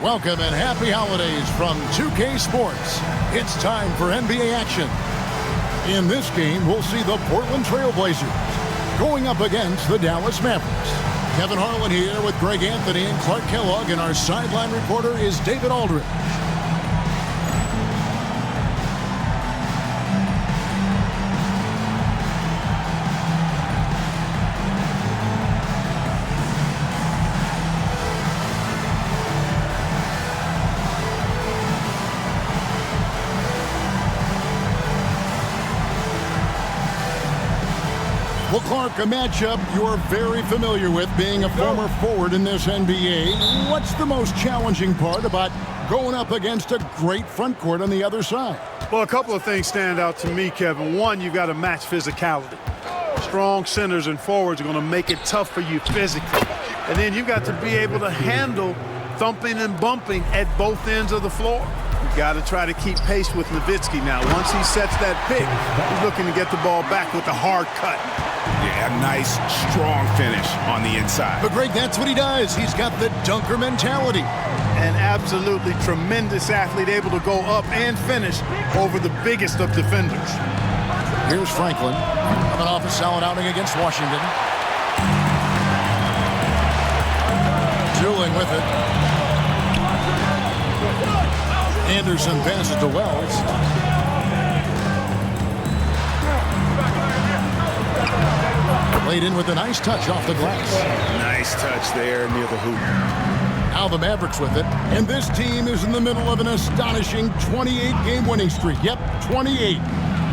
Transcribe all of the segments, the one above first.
Welcome and happy holidays from 2K Sports. It's time for NBA action. In this game, we'll see the Portland Trail Blazers going up against the Dallas Mavericks. Kevin Harlan here with Greg Anthony and Clark Kellogg, and our sideline reporter is David Aldridge. Well, Clark, a matchup you're very familiar with, being a former forward in this NBA. What's the most challenging part about going up against a great front court on the other side? Well, a couple of things stand out to me, Kevin. One, you've got to match physicality. Strong centers and forwards are going to make it tough for you physically. And then you've got to be able to handle thumping and bumping at both ends of the floor. You've got to try to keep pace with Nowitzki now. Once he sets that pick, he's looking to get the ball back with a hard cut. Yeah, a nice, strong finish on the inside. But, Greg, that's what he does. He's got the dunker mentality. An absolutely tremendous athlete, able to go up and finish over the biggest of defenders. Here's Franklin, coming off a solid outing against Washington. Dueling with it. Anderson passes to Wells. Laid in with a nice touch off the glass. Nice touch there near the hoop. Now the Mavericks with it. And this team is in the middle of an astonishing 28-game winning streak. Yep, 28.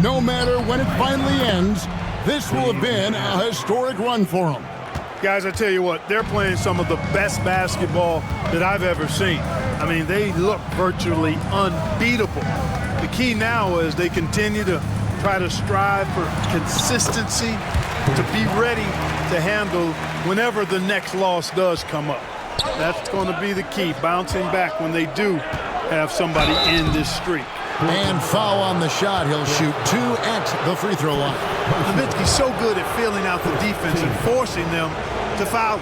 No matter when it finally ends, this will have been a historic run for them. Guys, I tell you what, they're playing some of the best basketball that I've ever seen. I mean, they look virtually unbeatable. The key now is they continue to try to strive for consistency, to be ready to handle whenever the next loss does come up. That's going to be the key, bouncing back when they do have somebody in this streak. And foul on the shot. He'll shoot 2 at the free throw line. Nowitzki's so good at filling out the defense and forcing them to foul.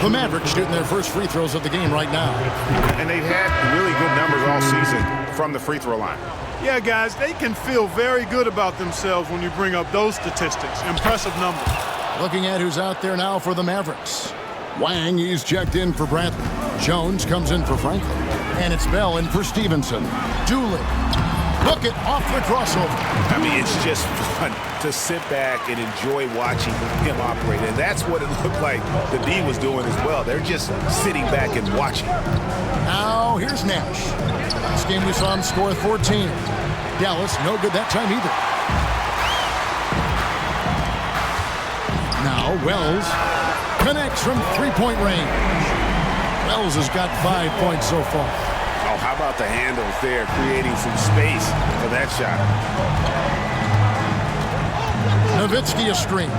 The Mavericks shooting their first free throws of the game right now. And they've had really good numbers all season from the free throw line. Yeah, guys, they can feel very good about themselves when you bring up those statistics. Impressive numbers. Looking at who's out there now for the Mavericks. Wang, he's checked in for Bradley. Jones comes in for Franklin. And it's Bell in for Stevenson. Dooley. Look it off the crossover. I mean, it's just fun to sit back and enjoy watching him operate. And that's what it looked like the D was doing as well. They're just sitting back and watching. Now, here's Nash. Last game we saw him score 14. Dallas, no good that time either. Now, Wells connects from three-point range. Wells has got 5 points so far. Oh, how about the handles there, creating some space for that shot. Nowitzki a screen.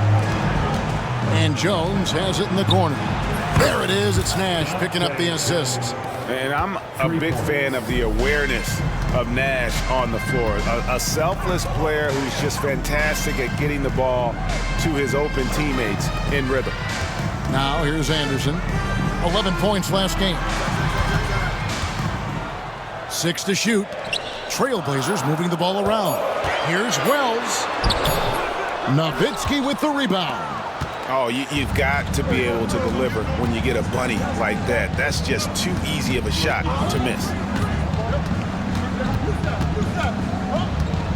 And Jones has it in the corner. There it is. It's Nash picking up the assists. And I'm a big fan of the awareness of Nash on the floor. A selfless player who's just fantastic at getting the ball to his open teammates in rhythm. Now here's Anderson. 11 points last game. 6 to shoot. Trailblazers moving the ball around. Here's Wells. Nowitzki with the rebound. Oh, you've got to be able to deliver when you get a bunny like that. That's just too easy of a shot to miss.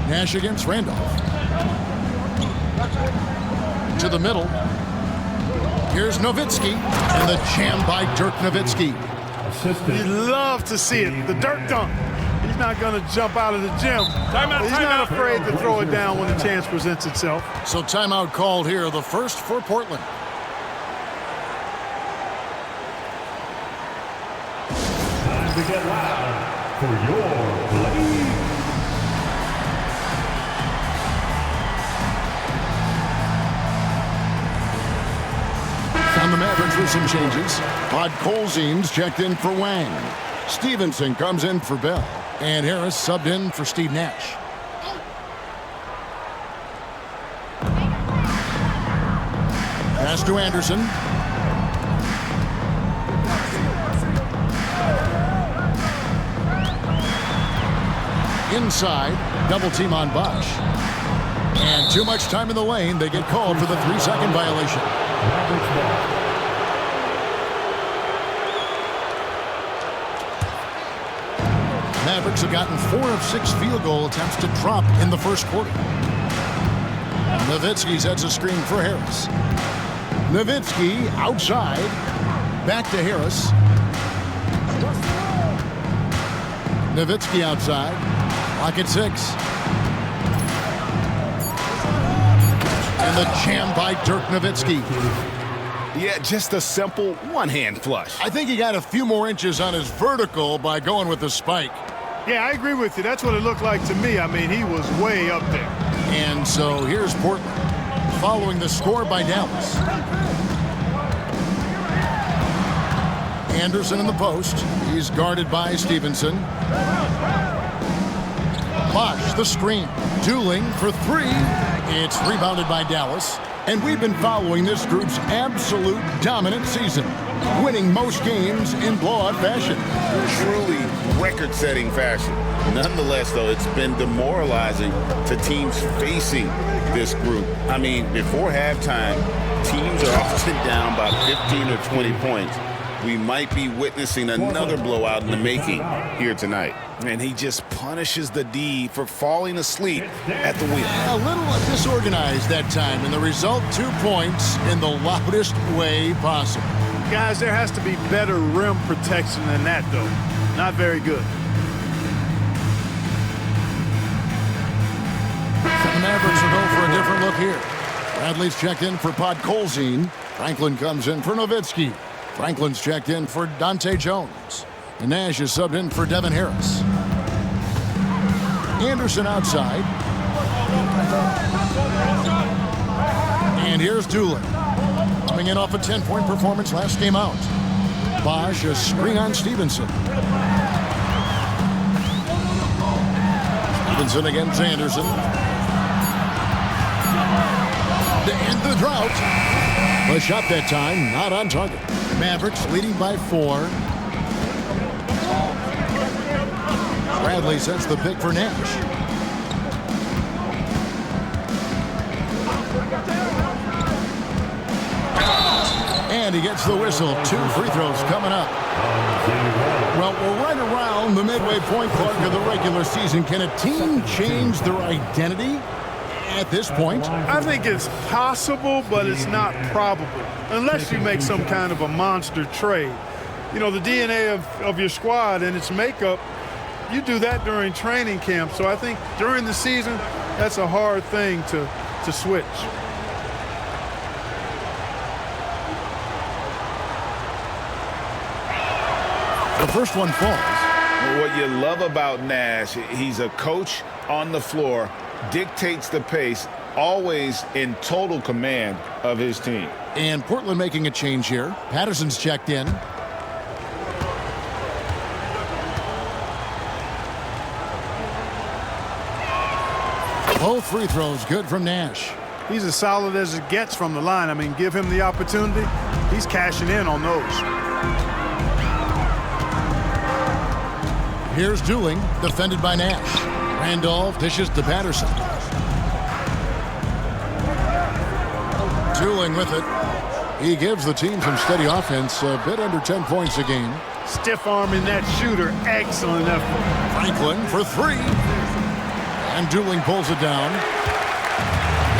Nash against Randolph. To the middle. Here's Nowitzki. And the jam by Dirk Nowitzki. You'd love to see it. The Dirk dunk. He's not going to jump out of the gym. He's not afraid to throw it down when the chance presents itself. So timeout called here, the first for Portland. Time to get loud for your Blaze. On the Mavericks with some changes. Podkolzin's checked in for Wang. Stevenson comes in for Bell. And Harris subbed in for Steve Nash. Pass to Anderson. inside, double team on Bosch. And too much time in the lane. They get called for the 3-second violation. Mavericks have gotten 4 of 6 field goal attempts to drop in the first quarter. Nowitzki sets a screen for Harris. Nowitzki outside. Back to Harris. Nowitzki outside. Clock at 6. And the jam by Dirk Nowitzki. Yeah, just a simple one-hand flush. I think he got a few more inches on his vertical by going with the spike. Yeah, I agree with you. That's what it looked like to me. I mean, he was way up there. And so here's Portland, following the score by Dallas. Anderson in the post. He's guarded by Stevenson. Bosch, the screen. Dueling for 3. It's rebounded by Dallas. And we've been following this group's absolute dominant season, winning most games in blowout fashion. Truly record-setting fashion. Nonetheless, though, it's been demoralizing to teams facing this group. I mean, before halftime, teams are often down by 15 or 20 points. We might be witnessing another blowout in the making here tonight. And he just punishes the D for falling asleep at the wheel. A little disorganized that time, and the result, 2 points in the loudest way possible. Guys, there has to be better rim protection than that, though. Not very good. The Mavericks will go for a different look here. Bradley's checked in for Podkolzin. Franklin comes in for Nowitzki. Franklin's checked in for Dante Jones. And Nash is subbed in for Devin Harris. Anderson outside. And here's Doolin. Coming in off a 10-point performance last game out. Bosch a screen on Stevenson. Stevenson against Anderson. To end the drought. The shot that time, not on target. Mavericks leading by 4. Bradley sets the pick for Nash. And he gets the whistle. 2 free throws coming up. Well, we're right around the midway point, Clark, of the regular season. Can a team change their identity at this point? I think it's possible, but it's not probable, unless you make some kind of a monster trade. You know, the DNA of your squad and its makeup, you do that during training camp. So I think during the season, that's a hard thing to switch. The first one falls. What you love about Nash, he's a coach on the floor, dictates the pace, always in total command of his team. And Portland making a change here. Patterson's checked in. Both free throws good from Nash. He's as solid as it gets from the line. I mean, give him the opportunity. He's cashing in on those. Here's Dooling, defended by Nash. Randolph dishes to Patterson. Dooling with it. He gives the team some steady offense, a bit under 10 points a game. Stiff arming that shooter. Excellent effort. Franklin for 3. And Dooling pulls it down.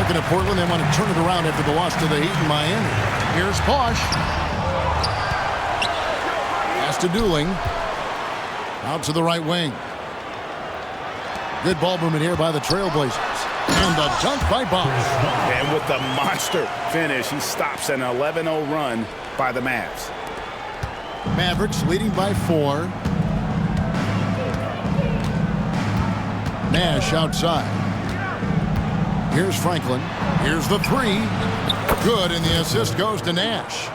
Looking at Portland, they want to turn it around after the loss to the Heat in Miami. Here's Bosch. Pass to Dooling. Out to the right wing. Good ball movement here by the Trailblazers. And the dunk by Bosch. And with the monster finish, he stops an 11-0 run by the Mavs. Mavericks leading by 4. Nash outside. Here's Franklin. Here's the 3. Good, and the assist goes to Nash.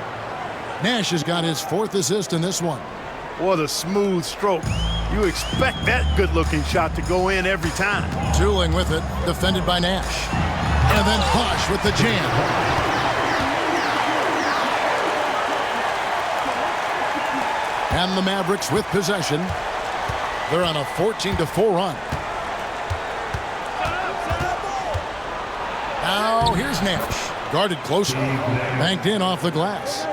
Nash has got his 4th assist in this one. What a smooth stroke. You expect that good-looking shot to go in every time. Dooling with it, defended by Nash. And then Bosch with the jam. And the Mavericks with possession. They're on a 14-4 run. Now here's Nash. Guarded closely. Banked in off the glass.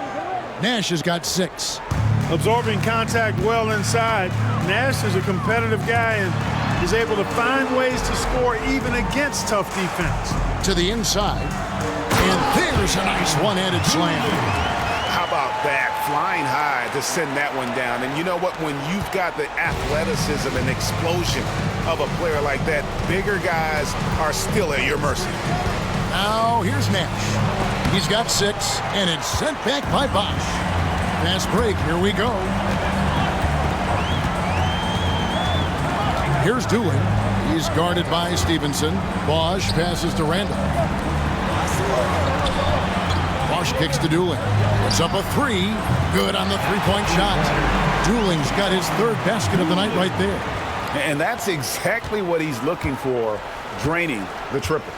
Nash has got 6. Absorbing contact well inside. Nash is a competitive guy and is able to find ways to score even against tough defense. To the inside. And there's a nice one-handed slam. How about that? Flying high to send that one down. And you know what? When you've got the athleticism and explosion of a player like that, bigger guys are still at your mercy. Now here's Nash. He's got 6, and it's sent back by Bosch. Fast break, here we go. Here's Doolin. He's guarded by Stevenson. Bosch passes to Randall. Bosch kicks to Doolin. Puts up a 3. Good on the three-point shot. Doolin's got his 3rd basket of the night right there. And that's exactly what he's looking for, draining the triple.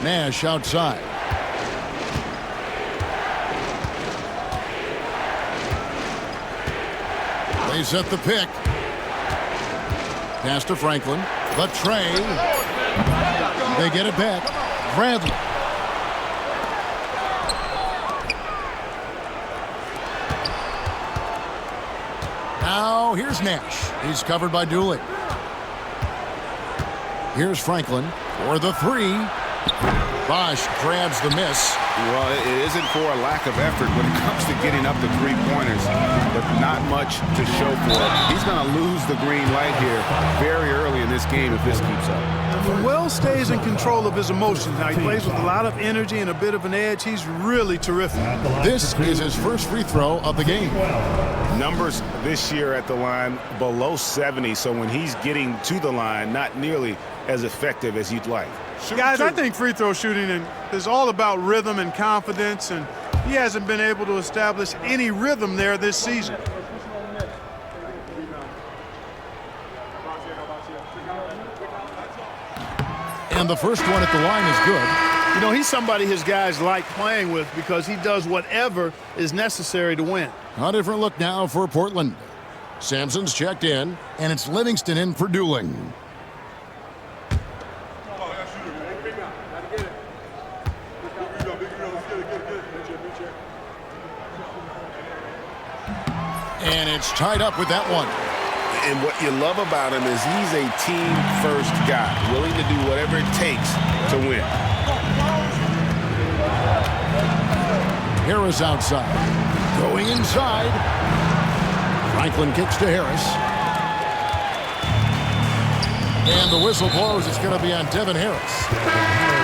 Nash outside. They set the pick. Pass to Franklin. The tray. They get it back. Bradley. Now here's Nash. He's covered by Doolin. Here's Franklin for the 3. Bosch grabs the miss. Well, it isn't for a lack of effort when it comes to getting up the three-pointers, but not much to show for it. He's going to lose the green light here very early in this game if this keeps up. Will stays in control of his emotions. Now, he plays with a lot of energy and a bit of an edge. He's really terrific. This is his first free throw of the game. Numbers this year at the line below 70, so when he's getting to the line, not nearly as effective as you'd like. Guys, I think free throw shooting is all about rhythm and confidence, and he hasn't been able to establish any rhythm there this season. And the first one at the line is good. You know, he's somebody his guys like playing with because he does whatever is necessary to win. A different look now for Portland. Sampson's checked in, and it's Livingston in for Doolin. And it's tied up with that one. And what you love about him is he's a team-first guy, willing to do whatever it takes to win. Harris outside. Going inside. Franklin kicks to Harris. And the whistle blows. It's going to be on Devin Harris.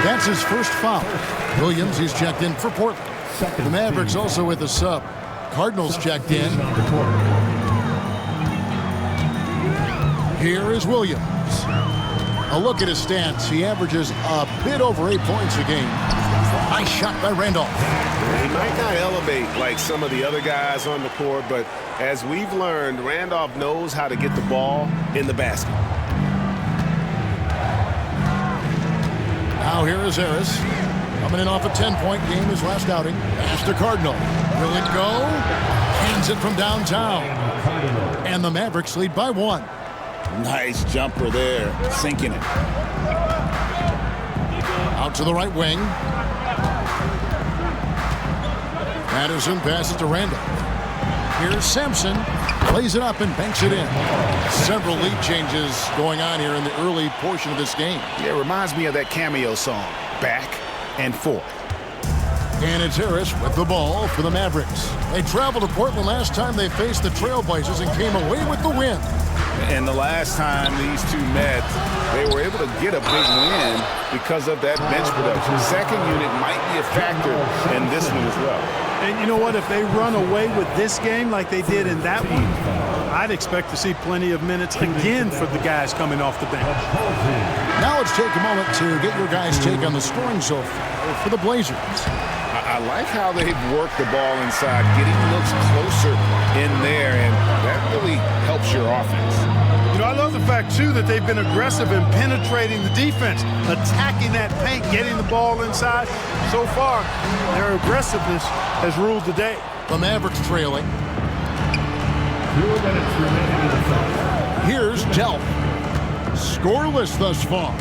That's his first foul. Williams, he's checked in for Portland. The Mavericks also with a sub. Cardinals checked in. Here is Williams. A look at his stats. He averages a bit over 8 points a game. Nice shot by Randolph. He might not elevate like some of the other guys on the court, but as we've learned, Randolph knows how to get the ball in the basket. Now here is Harris. Coming in off a 10-point game his last outing. Pass to Cardinal. Will it go? Hands it from downtown. And the Mavericks lead by 1. Nice jumper there, sinking it. Out to the right wing. Patterson passes to Randall. Here's Sampson. Plays it up and banks it in. Several lead changes going on here in the early portion of this game. Yeah, it reminds me of that cameo song, Back and Forth. And it's Harris with the ball for the Mavericks. They traveled to Portland last time they faced the Trailblazers and came away with the win. And the last time these two met, they were able to get a big win because of that bench production. The second unit might be a factor in this one as well. And you know what? If they run away with this game like they did in that one, I'd expect to see plenty of minutes again for the guys coming off the bench. Now let's take a moment to get your guys' take on the scoring so far for the Blazers. I like how they've worked the ball inside, getting looks closer in there, and that really helps your offense. You know, I love the fact, too, that they've been aggressive in penetrating the defense, attacking that paint, getting the ball inside. So far, their aggressiveness has ruled the day. The Mavericks trailing. 2 minutes remaining in the first. Here's Delp. Scoreless thus far.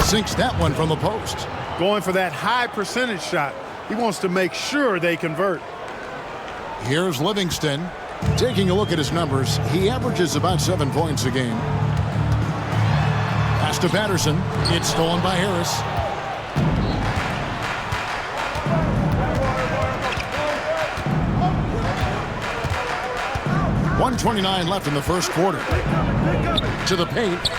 Sinks that one from the post. Going for that high percentage shot. He wants to make sure they convert. Here's Livingston. Taking a look at his numbers, he averages about 7 points a game. Pass to Patterson. It's stolen by Harris. .129 left in the first quarter. To the paint.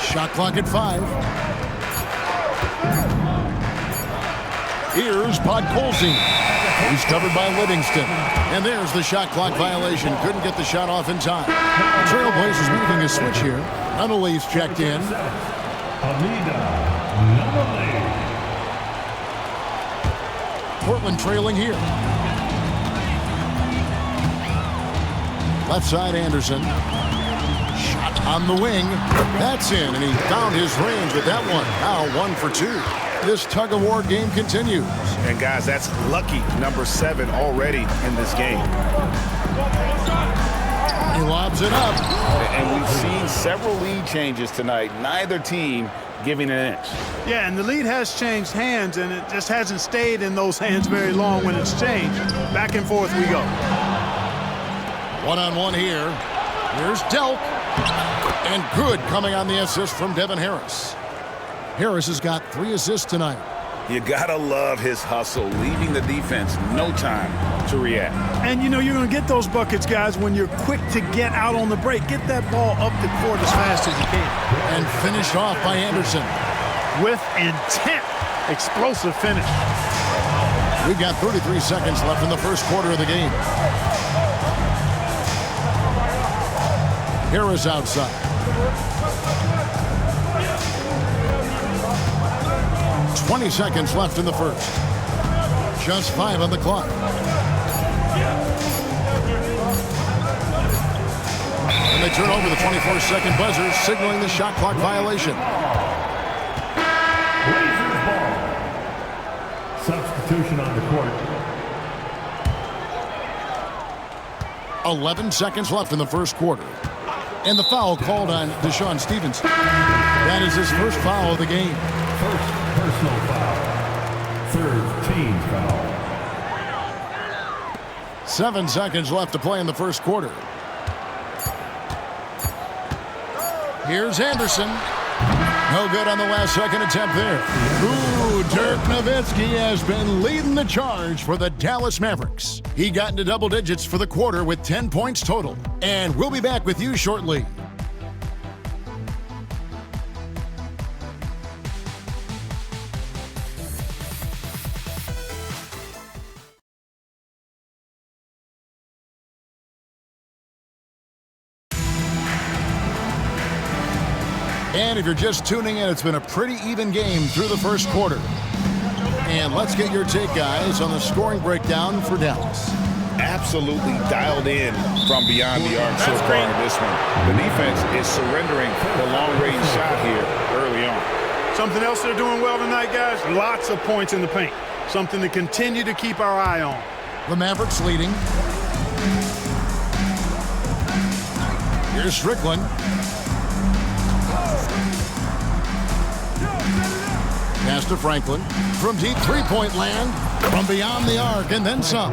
Shot clock at 5. Here's Podkolzin. He's covered by Livingston. And there's the shot clock violation. Couldn't get the shot off in time. Trailblazers making a switch here. Nunnally's checked in. Portland trailing here. Left side Anderson. Shot on the wing. That's in, and he found his range with that one. Now 1 for 2. This tug-of-war game continues. And guys, that's lucky number 7 already in this game. He lobs it up. And we've seen several lead changes tonight. Neither team giving an inch. Yeah, and the lead has changed hands, and it just hasn't stayed in those hands very long when it's changed. Back and forth we go. One-on-one here. Here's Delk. And good coming on the assist from Devin Harris. Harris has got 3 assists tonight. You gotta love his hustle, leaving the defense no time to react. And you know you're going to get those buckets, guys, when you're quick to get out on the break. Get that ball up the court as fast as you can. And finished off by Anderson. With intent. Explosive finish. We've got 33 seconds left in the first quarter of the game. Harris outside. 20 seconds left in the first. Just 5 on the clock. And they turn over the 24-second buzzer, signaling the shot clock violation. Blazers ball. Substitution on the court. 11 seconds left in the first quarter. And the foul called on Deshaun Stevenson. That is his first foul of the game. First personal foul. Third team foul. 7 seconds left to play in the first quarter. Here's Anderson. No good on the last second attempt there. Ooh, Dirk Nowitzki has been leading the charge for the Dallas Mavericks. He got into double digits for the quarter with 10 points total. And we'll be back with you shortly. And if you're just tuning in, it's been a pretty even game through the first quarter. And let's get your take, guys, on the scoring breakdown for Dallas. Absolutely dialed in from beyond the arc so far in this one. The defense is surrendering the long-range shot here early on. Something else they're doing well tonight, guys, lots of points in the paint. Something to continue to keep our eye on. The Mavericks leading. Here's Strickland. Pass to Franklin. From deep three-point land. From beyond the arc and then some.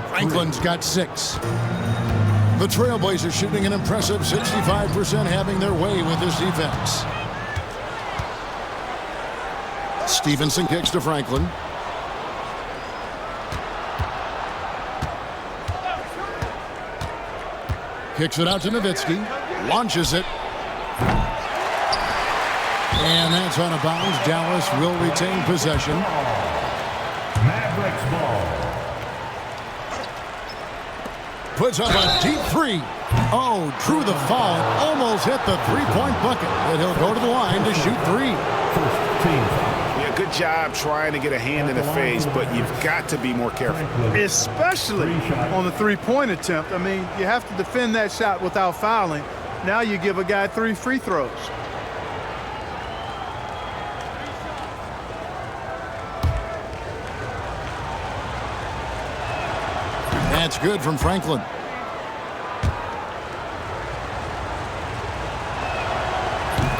Franklin's got 6. The Trailblazers shooting an impressive 65%, having their way with this defense. Stevenson kicks to Franklin. Kicks it out to Nowitzki. Launches it. And that's out of bounds. Dallas will retain possession. Mavericks ball. Puts up a deep 3. Oh, drew the foul. Almost hit the three-point bucket. And he'll go to the line to shoot 3. First team foul. Yeah, good job trying to get a hand in the face, but you've got to be more careful. Especially on the three-point attempt. I mean, you have to defend that shot without fouling. Now you give a guy 3 free throws. That's good from Franklin.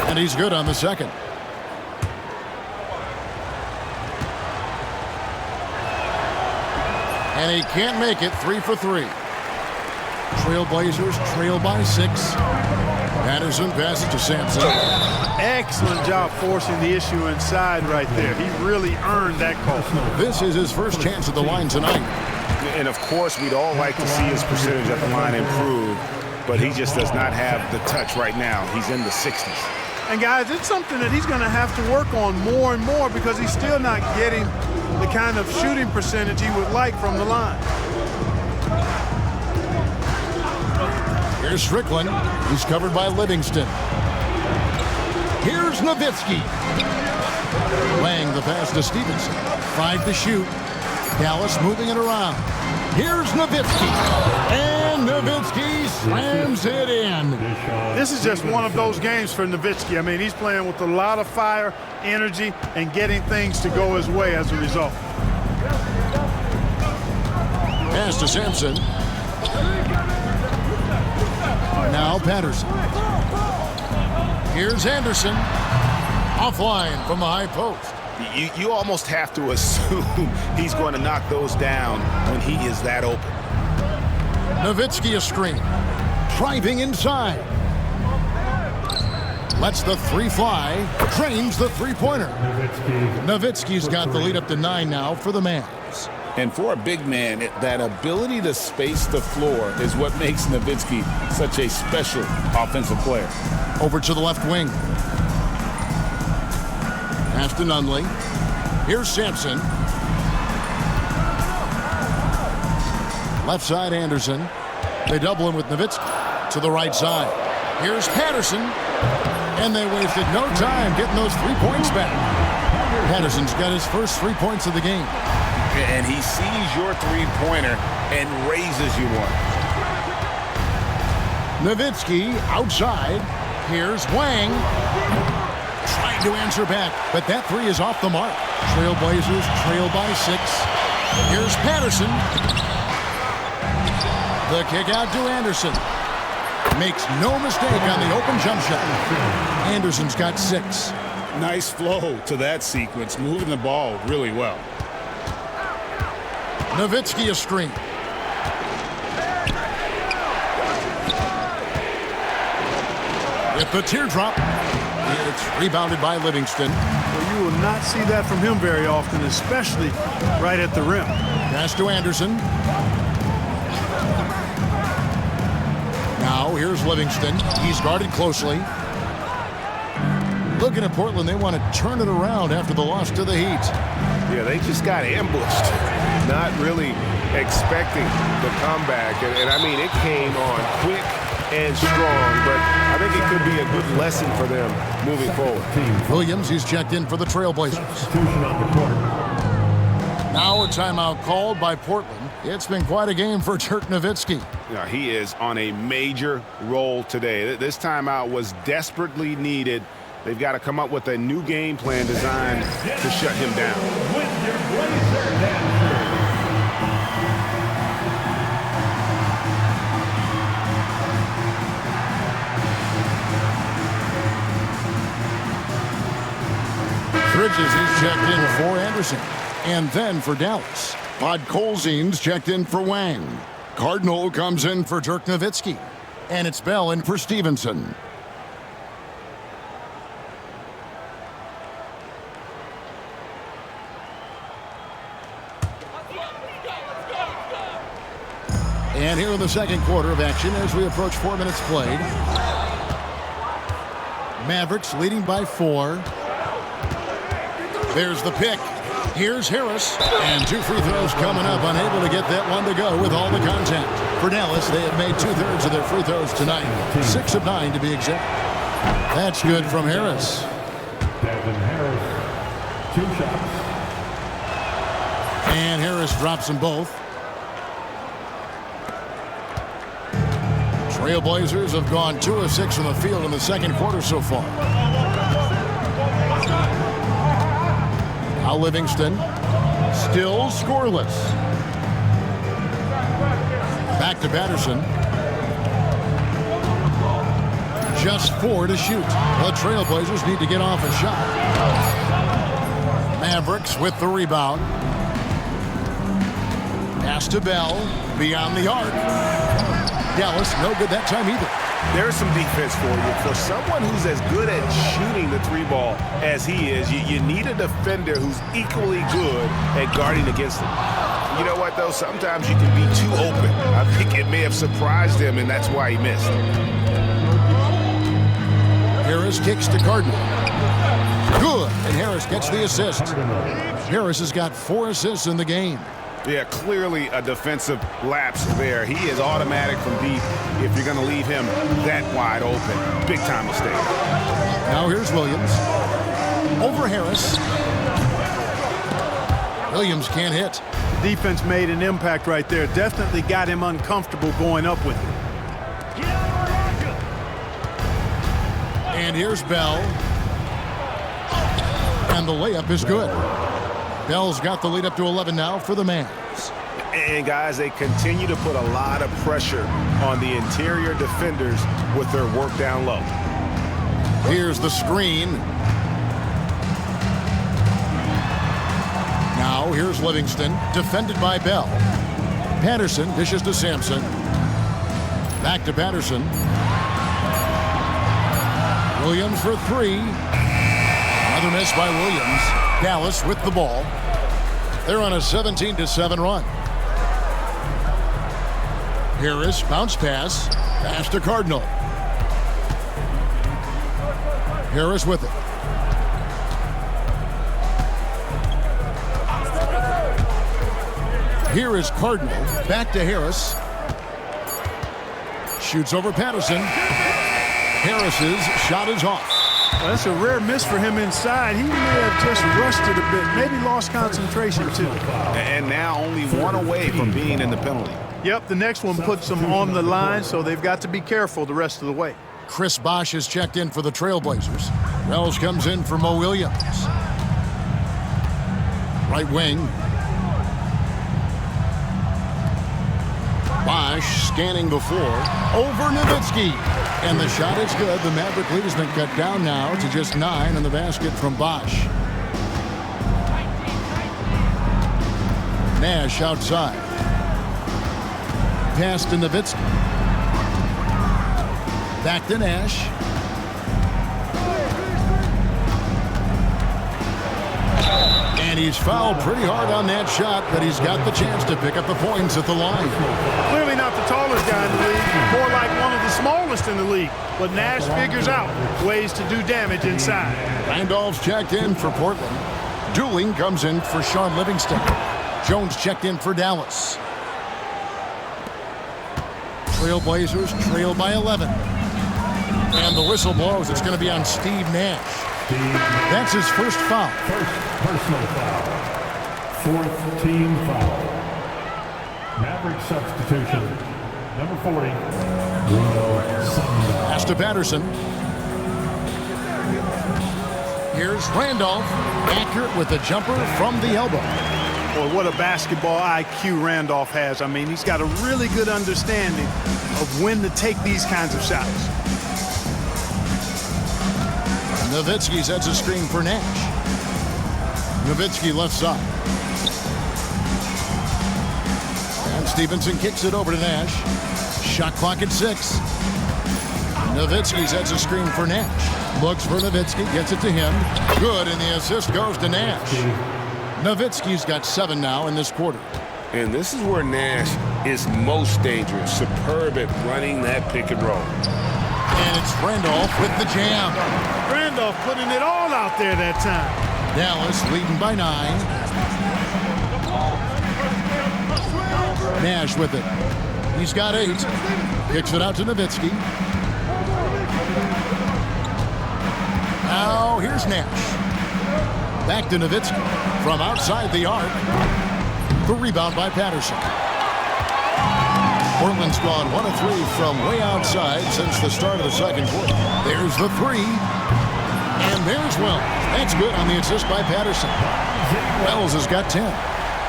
And he's good on the second. And he can't make it. 3 for 3. Trailblazers trail by 6. Patterson passes to Sampson. Excellent job forcing the issue inside right there. He really earned that call. This is his first chance at the line tonight. And of course, we'd all like to see his percentage at the line improve, but he just does not have the touch right now. He's in the 60s. And guys, it's something that he's going to have to work on more and more because he's still not getting the kind of shooting percentage he would like from the line. Here's Strickland. He's covered by Livingston. Here's Nowitzki. Laying the pass to Stevenson. 5 to shoot. Dallas moving it around. Here's Nowitzki. And Nowitzki slams it in. This is just one of those games for Nowitzki. I mean, he's playing with a lot of fire, energy, and getting things to go his way as a result. Pass to Sampson. Now Patterson. Here's Anderson. Offline from the high post. You almost have to assume he's going to knock those down when he is that open. Nowitzki a screen. Driving inside. Lets the 3 fly. Drains the three-pointer. Nowitzki's got the lead up to 9 now for the Mavs. And for a big man, that ability to space the floor is what makes Nowitzki such a special offensive player. Over to the left wing. Pass to Nunley. Here's Sampson. Left side, Anderson. They double him with Nowitzki. To the right side. Here's Patterson. And they wasted no time getting those 3 points back. Patterson's got his first 3 points of the game. And he sees your three-pointer and raises you one. Nowitzki outside. Here's Wang. Trying to answer back, but that 3 is off the mark. Trailblazers trail by 6. Here's Patterson. The kick out to Anderson. Makes no mistake on the open jump shot. Anderson's got 6. Nice flow to that sequence, moving the ball really well. Nowitzki a screen. With the teardrop. It's rebounded by Livingston. Well, you will not see that from him very often, especially right at the rim. Pass to Anderson. Now here's Livingston. He's guarded closely. Looking at Portland, they want to turn it around after the loss to the Heat. Yeah, they just got ambushed. Not really expecting the comeback. And I mean, it came on quick and strong, but I think it could be a good lesson for them moving forward. Williams, he's checked in for the Trailblazers. Now a timeout called by Portland. It's been quite a game for Dirk Nowitzki. Yeah, he is on a major roll today. This timeout was desperately needed. They've got to come up with a new game plan designed to shut him down. Bridges is checked in for Anderson. And then for Dallas, Podkolzin's checked in for Wang. Cardinal comes in for Dirk Nowitzki. And it's Bell in for Stevenson. And here in the second quarter of action as we approach 4 minutes played. Mavericks leading by 4. There's the pick. Here's Harris. And 2 free throws coming up. Unable to get that one to go with all the contact. For Dallas, they have made 2/3 of their free throws tonight. 6 of 9 to be exact. That's good from Harris. Devin Harris, 2 shots. And Harris drops them both. Trailblazers have gone 2 of 6 from the field in the second quarter so far. Now Livingston, still scoreless. Back to Patterson. Just 4 to shoot. The Trailblazers need to get off a shot. Mavericks with the rebound. Pass to Bell. Beyond the arc. Dallas, no good that time either. There's some defense for you. For someone who's as good at shooting the 3-ball as he is, you need a defender who's equally good at guarding against him. You know what, though? Sometimes you can be too open. I think it may have surprised him, and that's why he missed. Harris kicks to Cardinal. Good, and Harris gets the assist. Harris has got 4 assists in the game. Yeah, clearly a defensive lapse there. He is automatic from deep if you're going to leave him that wide open. Big time mistake. Now here's Williams. Over Harris. Williams can't hit. The defense made an impact right there. Definitely got him uncomfortable going up with it. And here's Bell. And the layup is good. Bell's got the lead up to 11 now for the Mavs. And, guys, they continue to put a lot of pressure on the interior defenders with their work down low. Here's the screen. Now here's Livingston, defended by Bell. Patterson dishes to Sampson. Back to Patterson. Williams for 3. Another miss by Williams. Dallas with the ball. They're on a 17-7 run. Harris, bounce pass. Pass to Cardinal. Harris with it. Here is Cardinal. Back to Harris. Shoots over Patterson. Harris's shot is off. Well, that's a rare miss for him inside. He may have just rushed it a bit. Maybe lost concentration, too. And now only 1 away from being in the penalty. Yep, the next one puts them on the line, so they've got to be careful the rest of the way. Chris Bosh has checked in for the Trailblazers. Wells comes in for Mo Williams. Right wing. Bosh scanning the floor. Over Nowitzki. And the shot is good. The Maverick lead has been cut down now to just 9 in the basket from Bosh. Nash outside. Pass to Nowitzki. Back to Nash. And he's fouled pretty hard on that shot, but he's got the chance to pick up the points at the line. Clearly not the tallest guy in the league, more like one of the smallest in the league. But Nash figures out ways to do damage inside. Randolph's checked in for Portland. Dooling comes in for Sean Livingston. Jones checked in for Dallas. Trailblazers trail by 11. And the whistle blows. It's going to be on Steve Nash. That's his first foul. First personal foul. 4th team foul. Maverick substitution. Number 40. Pass to Patterson. Here's Randolph. Accurate with the jumper from the elbow. Boy, what a basketball IQ Randolph has. I mean, he's got a really good understanding of when to take these kinds of shots. Nowitzki sets a screen for Nash. Nowitzki left side. And Stevenson kicks it over to Nash. Shot clock at 6. Nowitzki sets a screen for Nash. Looks for Nowitzki, gets it to him. Good, and the assist goes to Nash. Nowitzki's got 7 now in this quarter. And this is where Nash is most dangerous. Superb at running that pick and roll. And it's Randolph with the jam. Randolph putting it all out there that time. Dallas leading by 9. Nash with it. He's got 8. Kicks it out to Nowitzki. Now here's Nash. Back to Nowitzki from outside the arc. The rebound by Patterson. Portland's gone 1 of 3 from way outside since the start of the second quarter. There's the 3. And there's Wells. That's good on the assist by Patterson. Wells has got 10.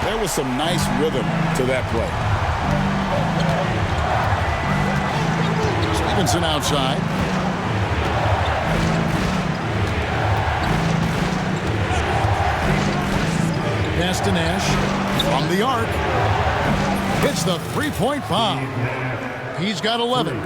There was some nice rhythm to that play. Stevenson outside. Pass to Nash from the arc. Hits the three-point bomb. He's got 11.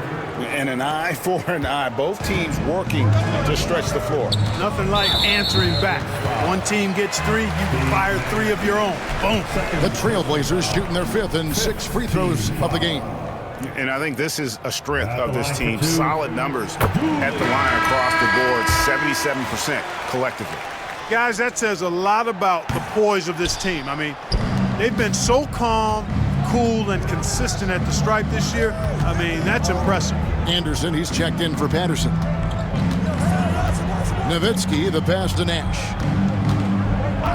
And an eye for an eye. Both teams working to stretch the floor. Nothing like answering back. One team gets 3, you can fire 3 of your own. Boom. The Trailblazers shooting their 5th and 6th free throws of the game. And I think this is a strength of this team. Solid numbers at the line across the board, 77% collectively. Guys, that says a lot about the poise of this team. I mean, they've been so calm, cool, and consistent at the stripe this year. I mean, that's impressive. Anderson, he's checked in for Patterson. Nowitzki, the pass to Nash.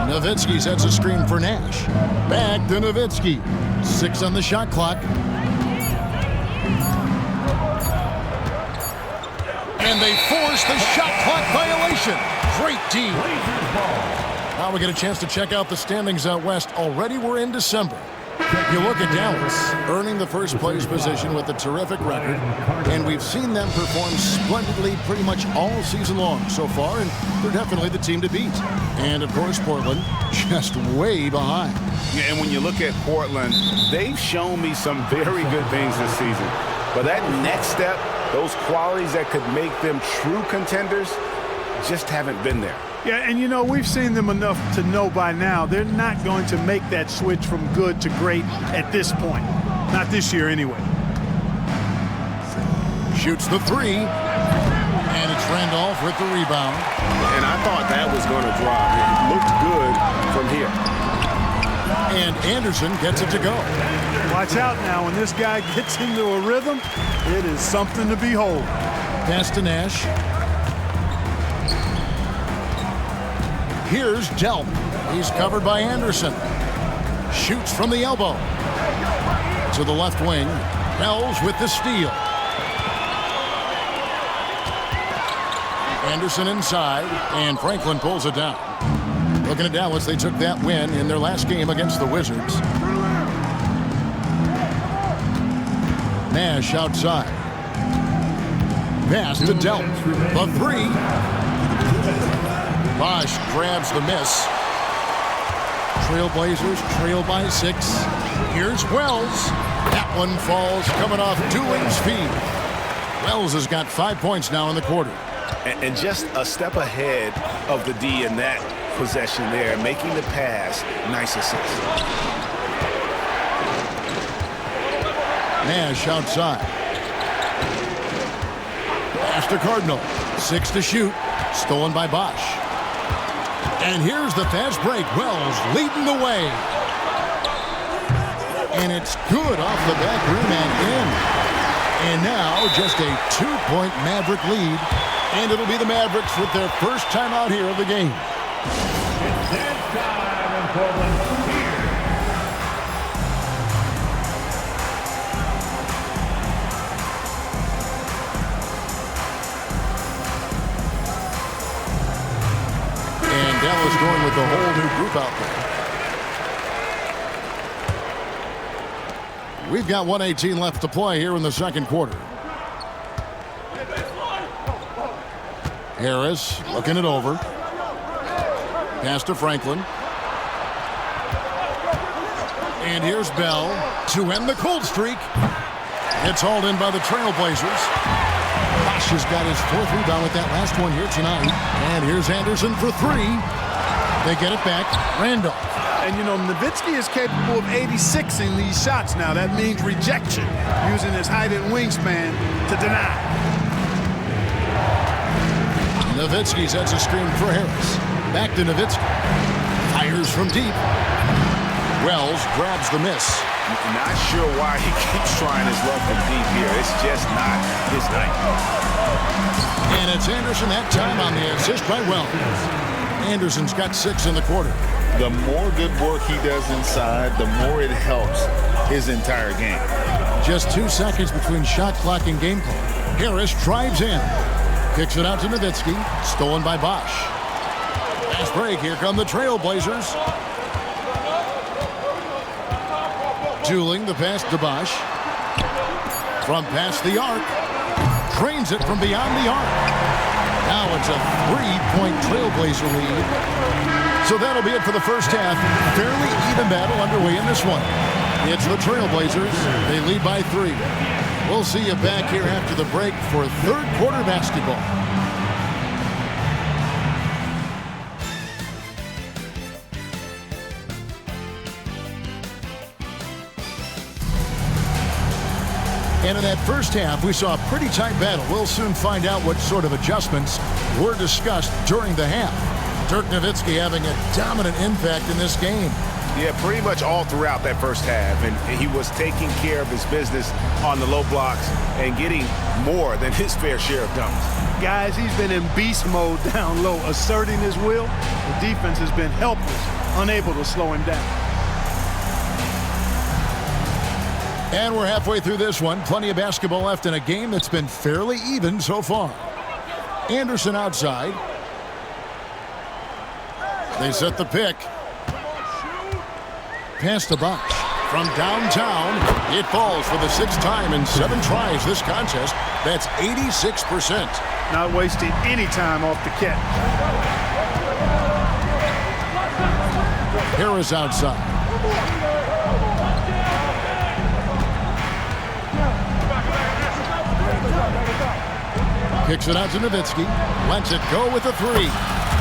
Nowitzki sets a screen for Nash. Back to Nowitzki. 6 on the shot clock. And they force the shot clock violation. Great team. Now we get a chance to check out the standings out west. Already we're in December. You look at Dallas, earning the first place position with a terrific record, and we've seen them perform splendidly pretty much all season long so far, and they're definitely the team to beat. And, of course, Portland just way behind. Yeah, and when you look at Portland, they've shown me some very good things this season. But that next step, those qualities that could make them true contenders, just haven't been there. Yeah, and you know, we've seen them enough to know by now they're not going to make that switch from good to great at this point. Not this year anyway. Shoots the 3. And it's Randolph with the rebound. And I thought that was going to drop. It looked good from here. And Anderson gets it to go. Watch out now. When this guy gets into a rhythm, it is something to behold. Pass to Nash. Here's Delp. He's covered by Anderson. Shoots from the elbow. To the left wing. Bells with the steal. Anderson inside, and Franklin pulls it down. Looking at Dallas, they took that win in their last game against the Wizards. Nash outside. Pass to Delp. The 3. Bosch grabs the miss. Trailblazers trail by 6. Here's Wells. That one falls coming off Dooling's feet. Wells has got 5 points now in the quarter. And just a step ahead of the D in that possession there, making the pass. Nice assist. Nash outside. Pass to Cardinal. 6 to shoot. Stolen by Bosch. And here's the fast break. Wells leading the way. And it's good off the back rim and in. And now just a 2-point Maverick lead. And it'll be the Mavericks with their first time out here of the game. It's that time in Portland here. And Dallas going with the whole new group out there. We've got 1:18 left to play here in the second quarter. Harris looking it over. Pass to Franklin. And here's Bell to end the cold streak. It's hauled in by the Trailblazers. Bosch has got his 4th rebound with that last one here tonight. And here's Anderson for 3. They get it back. Randolph. And, you know, Nowitzki is capable of 86ing these shots now. That means rejection, using his height and wingspan to deny. Nowitzki sets a screen for Harris. Back to Nowitzki. Fires from deep. Wells grabs the miss. Not sure why he keeps trying his luck from deep here. It's just not his night. And it's Anderson that time on the assist by Wells. Anderson's got 6 in the quarter. The more good work he does inside, the more it helps his entire game. Just 2 seconds between shot clock and game clock. Harris drives in. Kicks it out to Nowitzki. Stolen by Bosch. Fast break. Here come the Trailblazers. Dooling the pass to Bosch. from past the arc. Drains it from beyond the arc. Now it's a 3-point Trailblazer lead. So that'll be it for the first half. Fairly even battle underway in this one. It's the Trailblazers. They lead by 3. We'll see you back here after the break for third quarter basketball. And in that first half, we saw a pretty tight battle. We'll soon find out what sort of adjustments were discussed during the half. Dirk Nowitzki having a dominant impact in this game. Yeah, pretty much all throughout that first half. And he was taking care of his business on the low blocks and getting more than his fair share of dunks. Guys, he's been in beast mode down low, asserting his will. The defense has been helpless, unable to slow him down. And we're halfway through this one. Plenty of basketball left in a game that's been fairly even so far. Anderson outside. They set the pick. Pass to Bosch. From downtown, it falls for the 6th time in 7 tries this contest. That's 86%. Not wasting any time off the catch. Harris outside. Kicks it out to Nowitzki. Lets it go with a 3.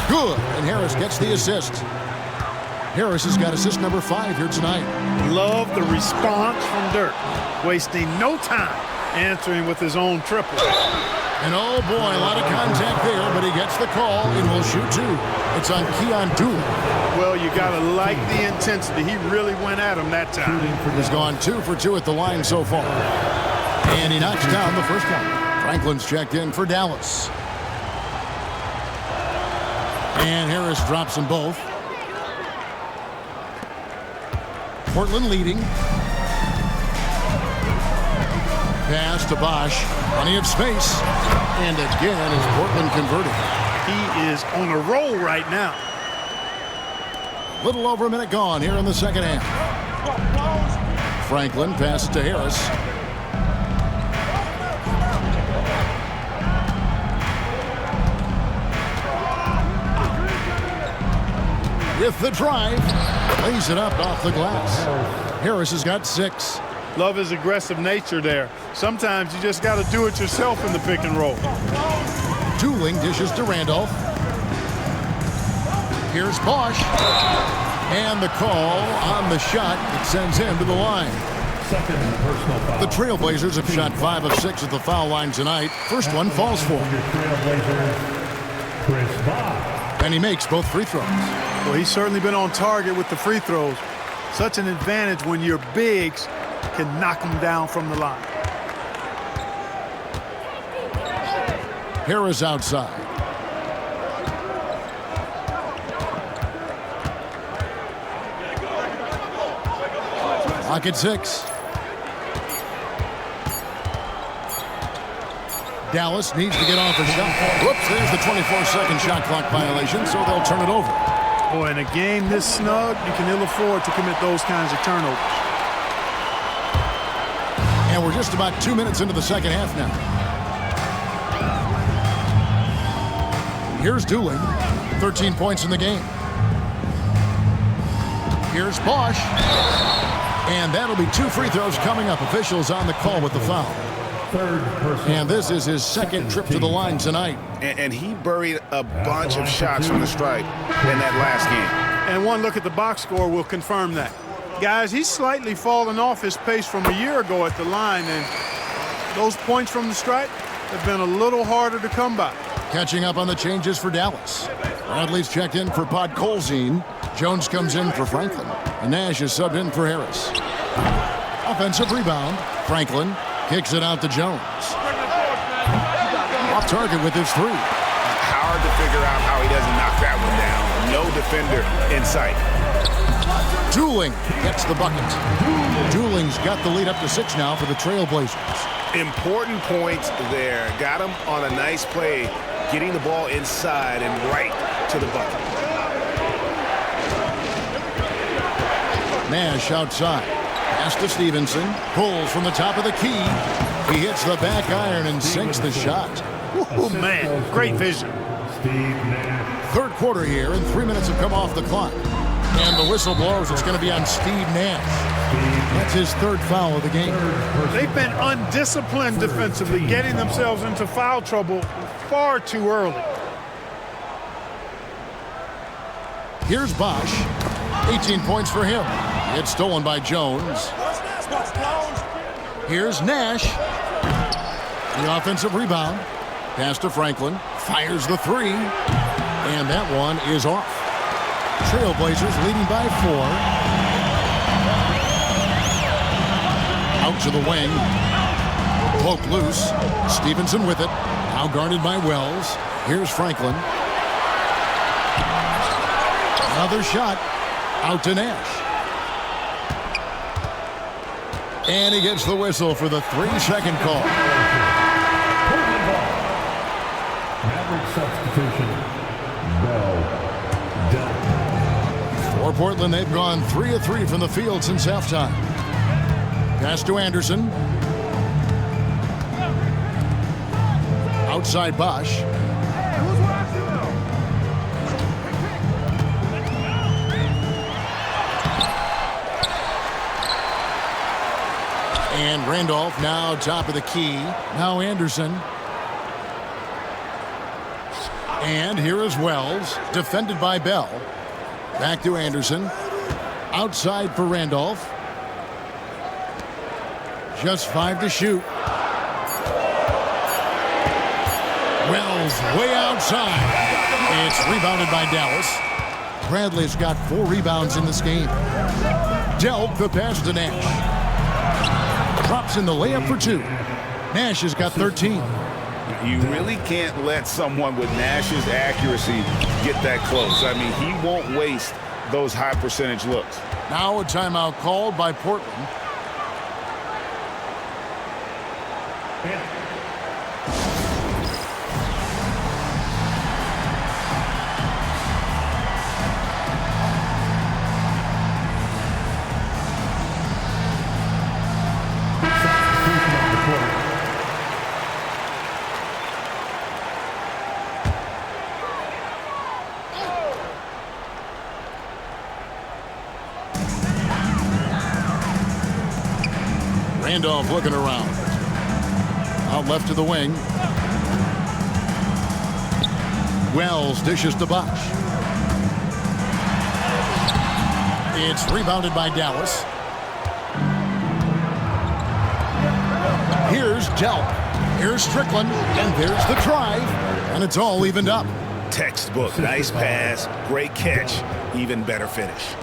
Good. And Harris gets the assist. Harris has got assist number 5 here tonight. Love the response from Dirk. Wasting no time answering with his own triple. And oh boy, a lot of contact there, but he gets the call and will shoot 2. It's on Keon Dooley. Well, you got to like the intensity. He really went at him that time. He's gone 2 for 2 at the line so far. And he knocks down the first one. Franklin's checked in for Dallas. And Harris drops them both. Portland leading. Pass to Bosch. Plenty of space. And again is Portland converting. He is on a roll right now. Little over a minute gone here in the second half. Franklin passes to Harris. With the drive, lays it up off the glass. Harris has got 6. Love his aggressive nature there. Sometimes you just got to do it yourself in the pick and roll. Dooling dishes to Randolph. Here's Bosch. And the call on the shot that sends him to the line. Second personal foul. The Trailblazers have shot 5 of 6 at the foul line tonight. First one falls for him. Trailblazers, Chris Bosch. And he makes both free throws. Well, he's certainly been on target with the free throws. Such an advantage when your bigs can knock them down from the line. Harris outside. Clock at 6. Dallas needs to get off a shot. Whoops, there's the 24-second shot clock violation, so they'll turn it over. Boy, in a game this snug, you can ill afford to commit those kinds of turnovers. And we're just about 2 minutes into the second half now. Here's Dooling, 13 points in the game. Here's Bosch. And that'll be 2 free throws coming up. Officials on the call with the foul. And this is his second trip to the line tonight. And he buried a bunch of shots from the stripe in that last game. And one look at the box score will confirm that. Guys, he's slightly fallen off his pace from a year ago at the line, and those points from the stripe have been a little harder to come by. Catching up on the changes for Dallas. Bradley's checked in for Podkolzin. Jones comes in for Franklin. And Nash is subbed in for Harris. Offensive rebound. Franklin kicks it out to Jones. Off target with his 3. Hard to figure out how he doesn't knock that one down. No defender in sight. Dooling gets the bucket. Dooling's got the lead up to 6 now for the Trailblazers. Important points there. Got him on a nice play, getting the ball inside and right to the bucket. Nash outside. Pass to Stevenson. Pulls from the top of the key. He hits the back iron and sinks the shot. Oh, man, great vision. Third quarter here, and 3 minutes have come off the clock. And the whistle blows. It's going to be on Steve Nash. That's his third foul of the game. They've been undisciplined defensively, getting themselves into foul trouble far too early. Here's Bosch. 18 points for him. It's stolen by Jones. Here's Nash. The offensive rebound. Pass to Franklin. Fires the three. And that one is off. Trailblazers leading by 4. Out to the wing. Poke loose. Stevenson with it. Now guarded by Wells. Here's Franklin. Another shot. Out to Nash. And he gets the whistle for the 3-second call. Maverick substitution. Bell. For Portland, they've gone 3 of 3 from the field since halftime. Pass to Anderson. Outside Bosch. And Randolph now top of the key. Now Anderson. And here is Wells, defended by Bell. Back to Anderson. Outside for Randolph. Just 5 to shoot. Wells way outside. It's rebounded by Dallas. Bradley's got 4 rebounds in this game. Delp the pass to Nash. Drops in the layup for 2. Nash has got 13. You really can't let someone with Nash's accuracy get that close. I mean, he won't waste those high percentage looks. Now a timeout called by Portland. Randolph looking around. Out left to the wing. Wells dishes to Bosch. It's rebounded by Dallas. Here's Delp. Here's Strickland. And there's the drive. And it's all evened up. Textbook. Nice pass. Great catch. Even better finish.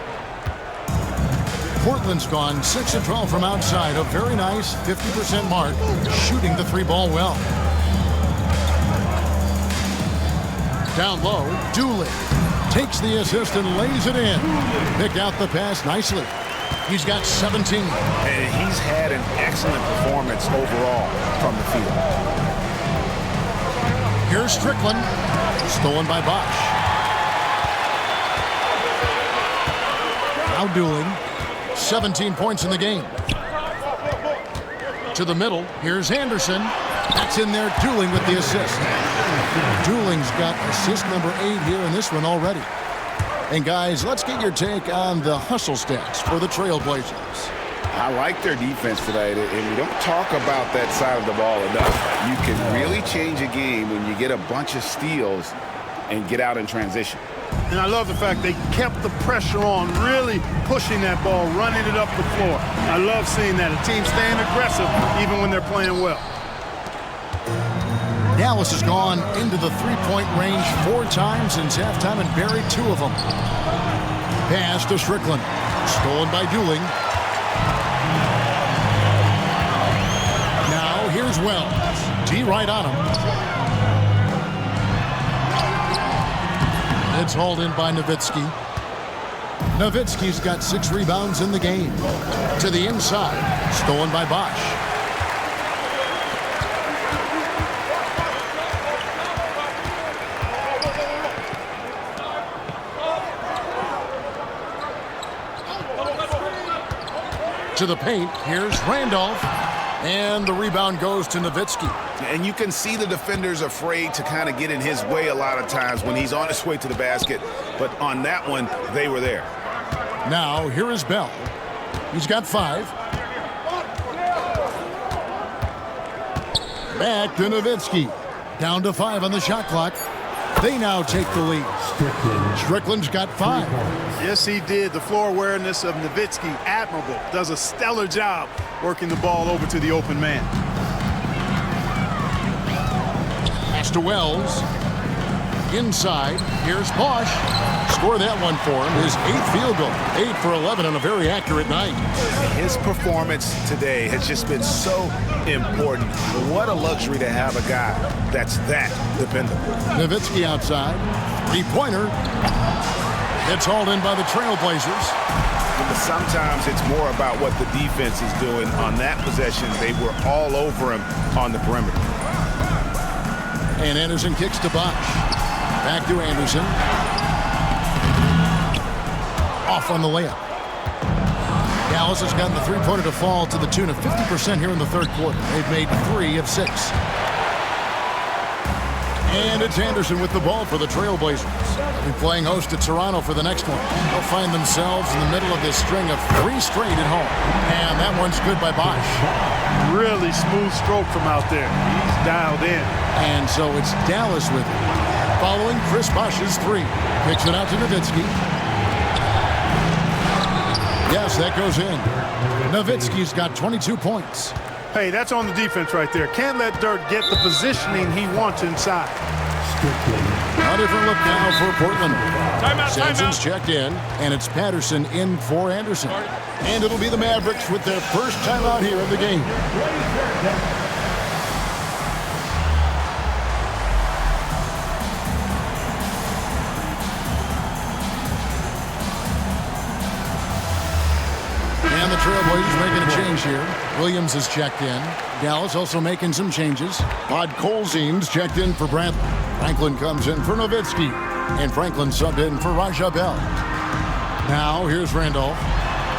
Portland's gone 6 of 12 from outside. A very nice 50% mark. Shooting the 3-ball well. Down low, Dooley takes the assist and lays it in. Picked out the pass nicely. He's got 17. And he's had an excellent performance overall from the field. Here's Strickland. Stolen by Bosch. Now Dooley. 17 points in the game. To the middle. Here's Anderson. That's in there. Dooling with the assist. Dooling's got assist number 8 here in this one already. And guys, let's get your take on the hustle stats for the Trailblazers. I like their defense tonight, and we don't talk about that side of the ball enough. You can really change a game when you get a bunch of steals and get out in transition. And I love the fact they kept the pressure on, really pushing that ball, running it up the floor. I love seeing that. A team staying aggressive even when they're playing well. Dallas has gone into the three-point range 4 times since halftime and buried 2 of them. Pass to Strickland. Stolen by Dooling. Now here's Wells. D right on him. It's hauled in by Nowitzki. Nowitzki's got 6 rebounds in the game. To the inside. Stolen by Bosch. To the paint. Here's Randolph. And the rebound goes to Nowitzki. And you can see the defenders afraid to kind of get in his way a lot of times when he's on his way to the basket. But on that one, they were there. Now, here is Bell. He's got 5. Back to Nowitzki. Down to 5 on the shot clock. They now take the lead. Strickland's got 5. Yes, he did. The floor awareness of Nowitzki, admirable. Does a stellar job working the ball over to the open man. Pass to Wells. Inside. Here's Bosch. Score that one for him. His 8th field goal. 8 for 11 on a very accurate night. His performance today has just been so important. What a luxury to have a guy that's that dependable. Nowitzki outside. 3-pointer. It's hauled in by the Trailblazers. But sometimes it's more about what the defense is doing. On that possession, they were all over him on the perimeter. And Anderson kicks to Bosch. Back to Anderson. Off on the layup. Dallas has gotten the three-pointer to fall to the tune of 50% here in the third quarter. They've made 3 of 6. And it's Anderson with the ball for the Trailblazers. They'll be playing host to Toronto for the next one. They'll find themselves in the middle of this string of 3 straight at home. And that one's good by Bosch. Really smooth stroke from out there. He's dialed in. And so it's Dallas with it. Following Chris Bosch's 3. Kicks it out to Nowitzki. Yes, that goes in. Nowitzki's got 22 points. Hey, that's on the defense right there. Can't let Dirk get the positioning he wants inside. A different look now for Portland. Sampson's checked in, and it's Patterson in for Anderson. And it'll be the Mavericks with their first timeout here in the game. And the Trailblazers making a change here. Williams is checked in. Dallas also making some changes. Podkolzin's checked in for Bradley. Franklin comes in for Nowitzki. And Franklin subbed in for Raja Bell. Now here's Randolph.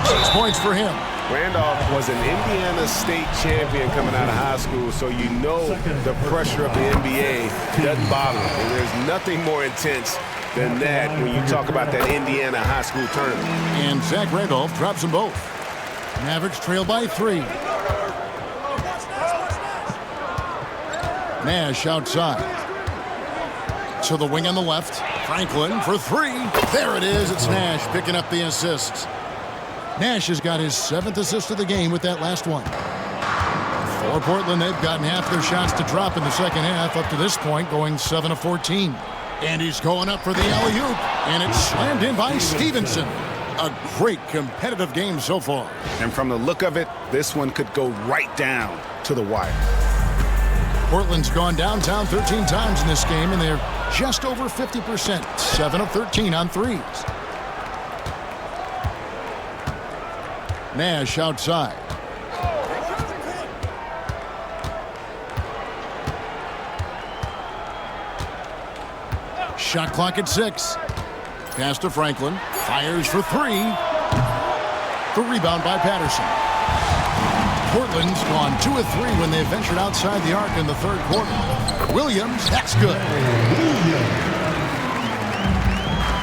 6 points for him. Randolph was an Indiana State champion coming out of high school, so you know the pressure of the NBA doesn't bother him. And there's nothing more intense than that when you talk about that Indiana high school tournament. And Zach Randolph drops them both. Mavericks trail by 3. Nash outside. To the wing on the left. Franklin for 3. There it is. It's Nash picking up the assists. Nash has got his 7th assist of the game with that last one. For Portland, they've gotten half their shots to drop in the second half up to this point, going 7 of 14. And he's going up for the alley-oop, and it's slammed in by Stevenson. A great competitive game so far. And from the look of it, this one could go right down to the wire. Portland's gone downtown 13 times in this game, and they're just over 50%, 7 of 13 on threes. Nash outside. Shot clock at 6. Pass to Franklin. Fires for 3. The rebound by Patterson. Portland's gone 2 of 3 when they ventured outside the arc in the third quarter. Williams, that's good.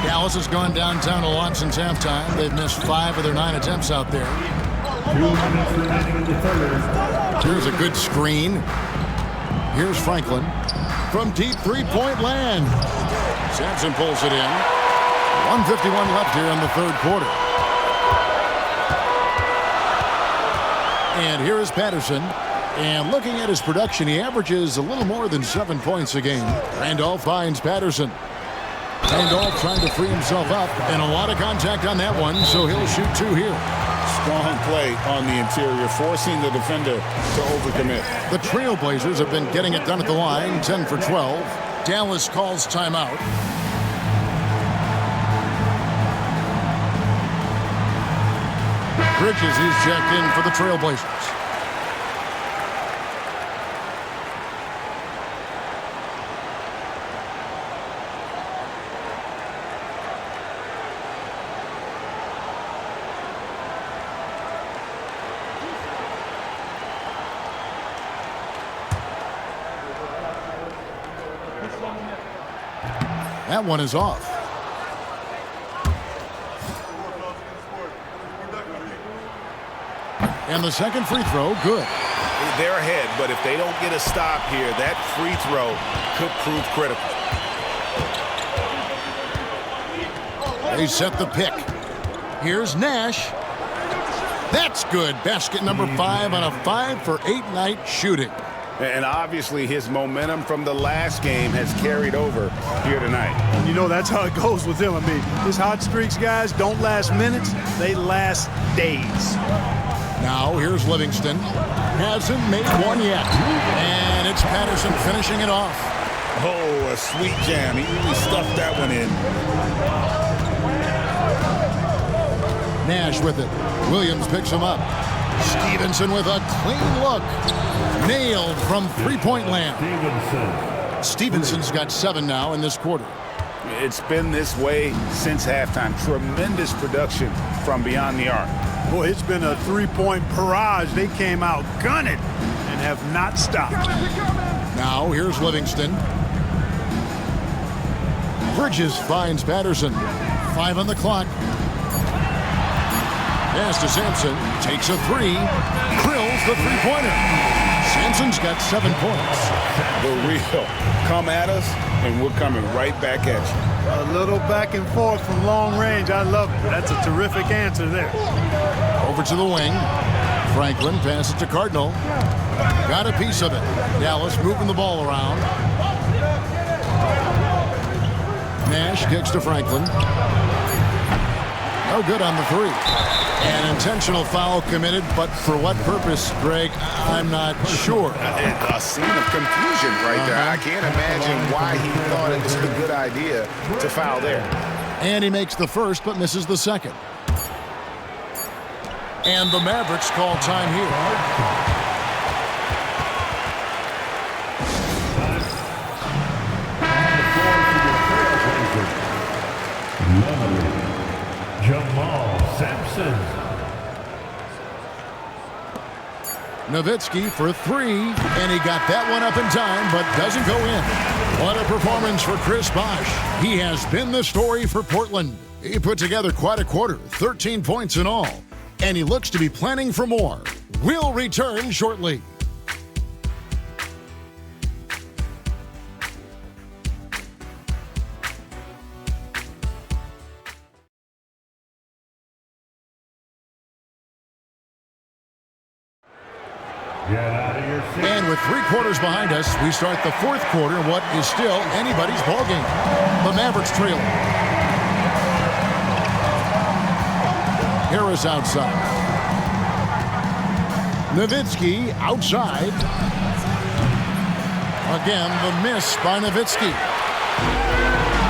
Dallas has gone downtown a lot since halftime. They've missed 5 of their 9 attempts out there. 2 minutes remaining in the third. Here's a good screen. Here's Franklin from deep three-point land. Sampson pulls it in. 1:51 left here in the third quarter. And here is Patterson. And looking at his production, he averages a little more than 7 points a game. Randolph finds Patterson. Randolph trying to free himself up. And a lot of contact on that one, so he'll shoot 2 here. Strong play on the interior, forcing the defender to overcommit. The Trailblazers have been getting it done at the line, 10 for 12. Dallas calls timeout. Bridges is checked in for the Trailblazers. That one is off. And the second free throw, good. They're ahead, but if they don't get a stop here, that free throw could prove critical. They set the pick. Here's Nash. That's good. Basket number 5 on a 5-for-8 night shooting. And obviously his momentum from the last game has carried over here tonight. And you know that's how it goes with him. I mean, his hot streaks, guys, don't last minutes. They last days. Now here's Livingston. Hasn't made one yet. And it's Patterson finishing it off. Oh, a sweet jam. He really stuffed that one in. Nash with it. Williams picks him up. Stevenson with a clean look. Nailed from three-point land. Stevenson's got 7 now in this quarter. It's been this way since halftime. Tremendous production from beyond the arc. Boy, it's been a three-point barrage. They came out gunning and have not stopped. Now here's Livingston. Bridges finds Patterson. 5 on the clock. Pass to Sampson. Takes a 3. Drills the three-pointer. Sampson's got 7 points. The real. Come at us, and we're coming right back at you. A little back and forth from long range. I love it. That's a terrific answer there. Over to the wing. Franklin passes to Cardinal. Got a piece of it. Dallas moving the ball around. Nash kicks to Franklin. No good on the 3. An intentional foul committed, but for what purpose, Greg, I'm not sure. A scene of confusion right there. I can't imagine why he thought it was a good idea to foul there. And he makes the first, but misses the second. And the Mavericks call time here. Nowitzki for 3, and he got that one up in time, but doesn't go in. What a performance for Chris Bosh. He has been the story for Portland. He put together quite a quarter, 13 points in all, and he looks to be planning for more. We'll return shortly. And with 3 quarters behind us, we start the 4th quarter in what is still anybody's ballgame. The Mavericks trail. Harris outside. Nowitzki outside. Again, the miss by Nowitzki.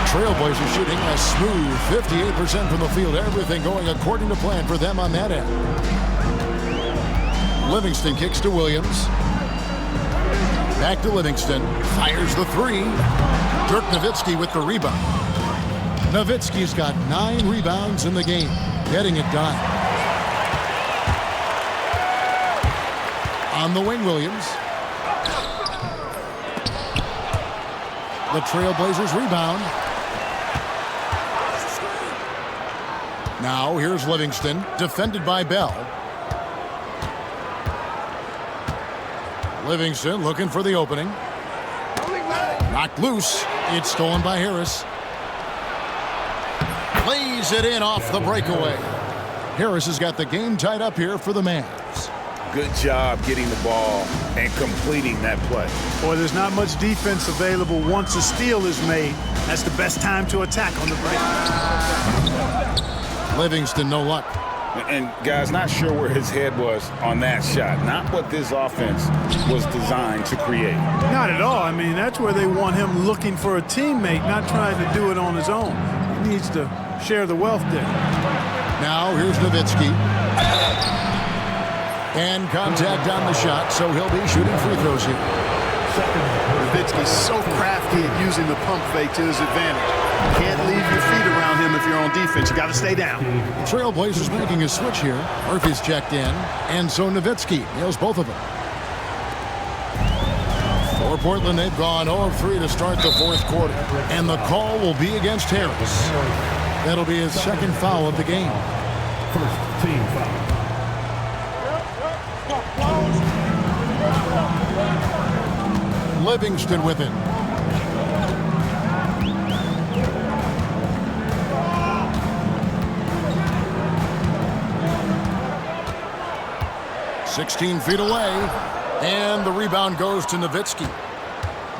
Trailblazers shooting a smooth 58% from the field. Everything going according to plan for them on that end. Livingston kicks to Williams. Back to Livingston. Fires the 3. Dirk Nowitzki with the rebound. Nowitzki's got 9 rebounds in the game. Getting it done. On the wing, Williams. The Trailblazers rebound. Now here's Livingston. Defended by Bell. Livingston looking for the opening. Knocked loose. It's stolen by Harris. Plays it in off the breakaway. Harris has got the game tied up here for the Mavs. Good job getting the ball and completing that play. Boy, there's not much defense available once a steal is made. That's the best time to attack on the break. Livingston, no luck. And, guys, not sure where his head was on that shot. Not what this offense was designed to create. Not at all. I mean, that's where they want him looking for a teammate, not trying to do it on his own. He needs to share the wealth there. Now here's Nowitzki. And contact on the shot, so he'll be shooting free throws here. Nowitzki's so crafty at using the pump fake to his advantage. Can't leave your feet around him if you're on defense. You got to stay down. Trailblazers making a switch here. Murphy's checked in, and so Nowitzki nails both of them. For Portland, they've gone 0 of 3 to start the fourth quarter. And the call will be against Harris. That'll be his second foul of the game. First team foul. Livingston with it. "16 feet away, and the rebound goes to Nowitzki.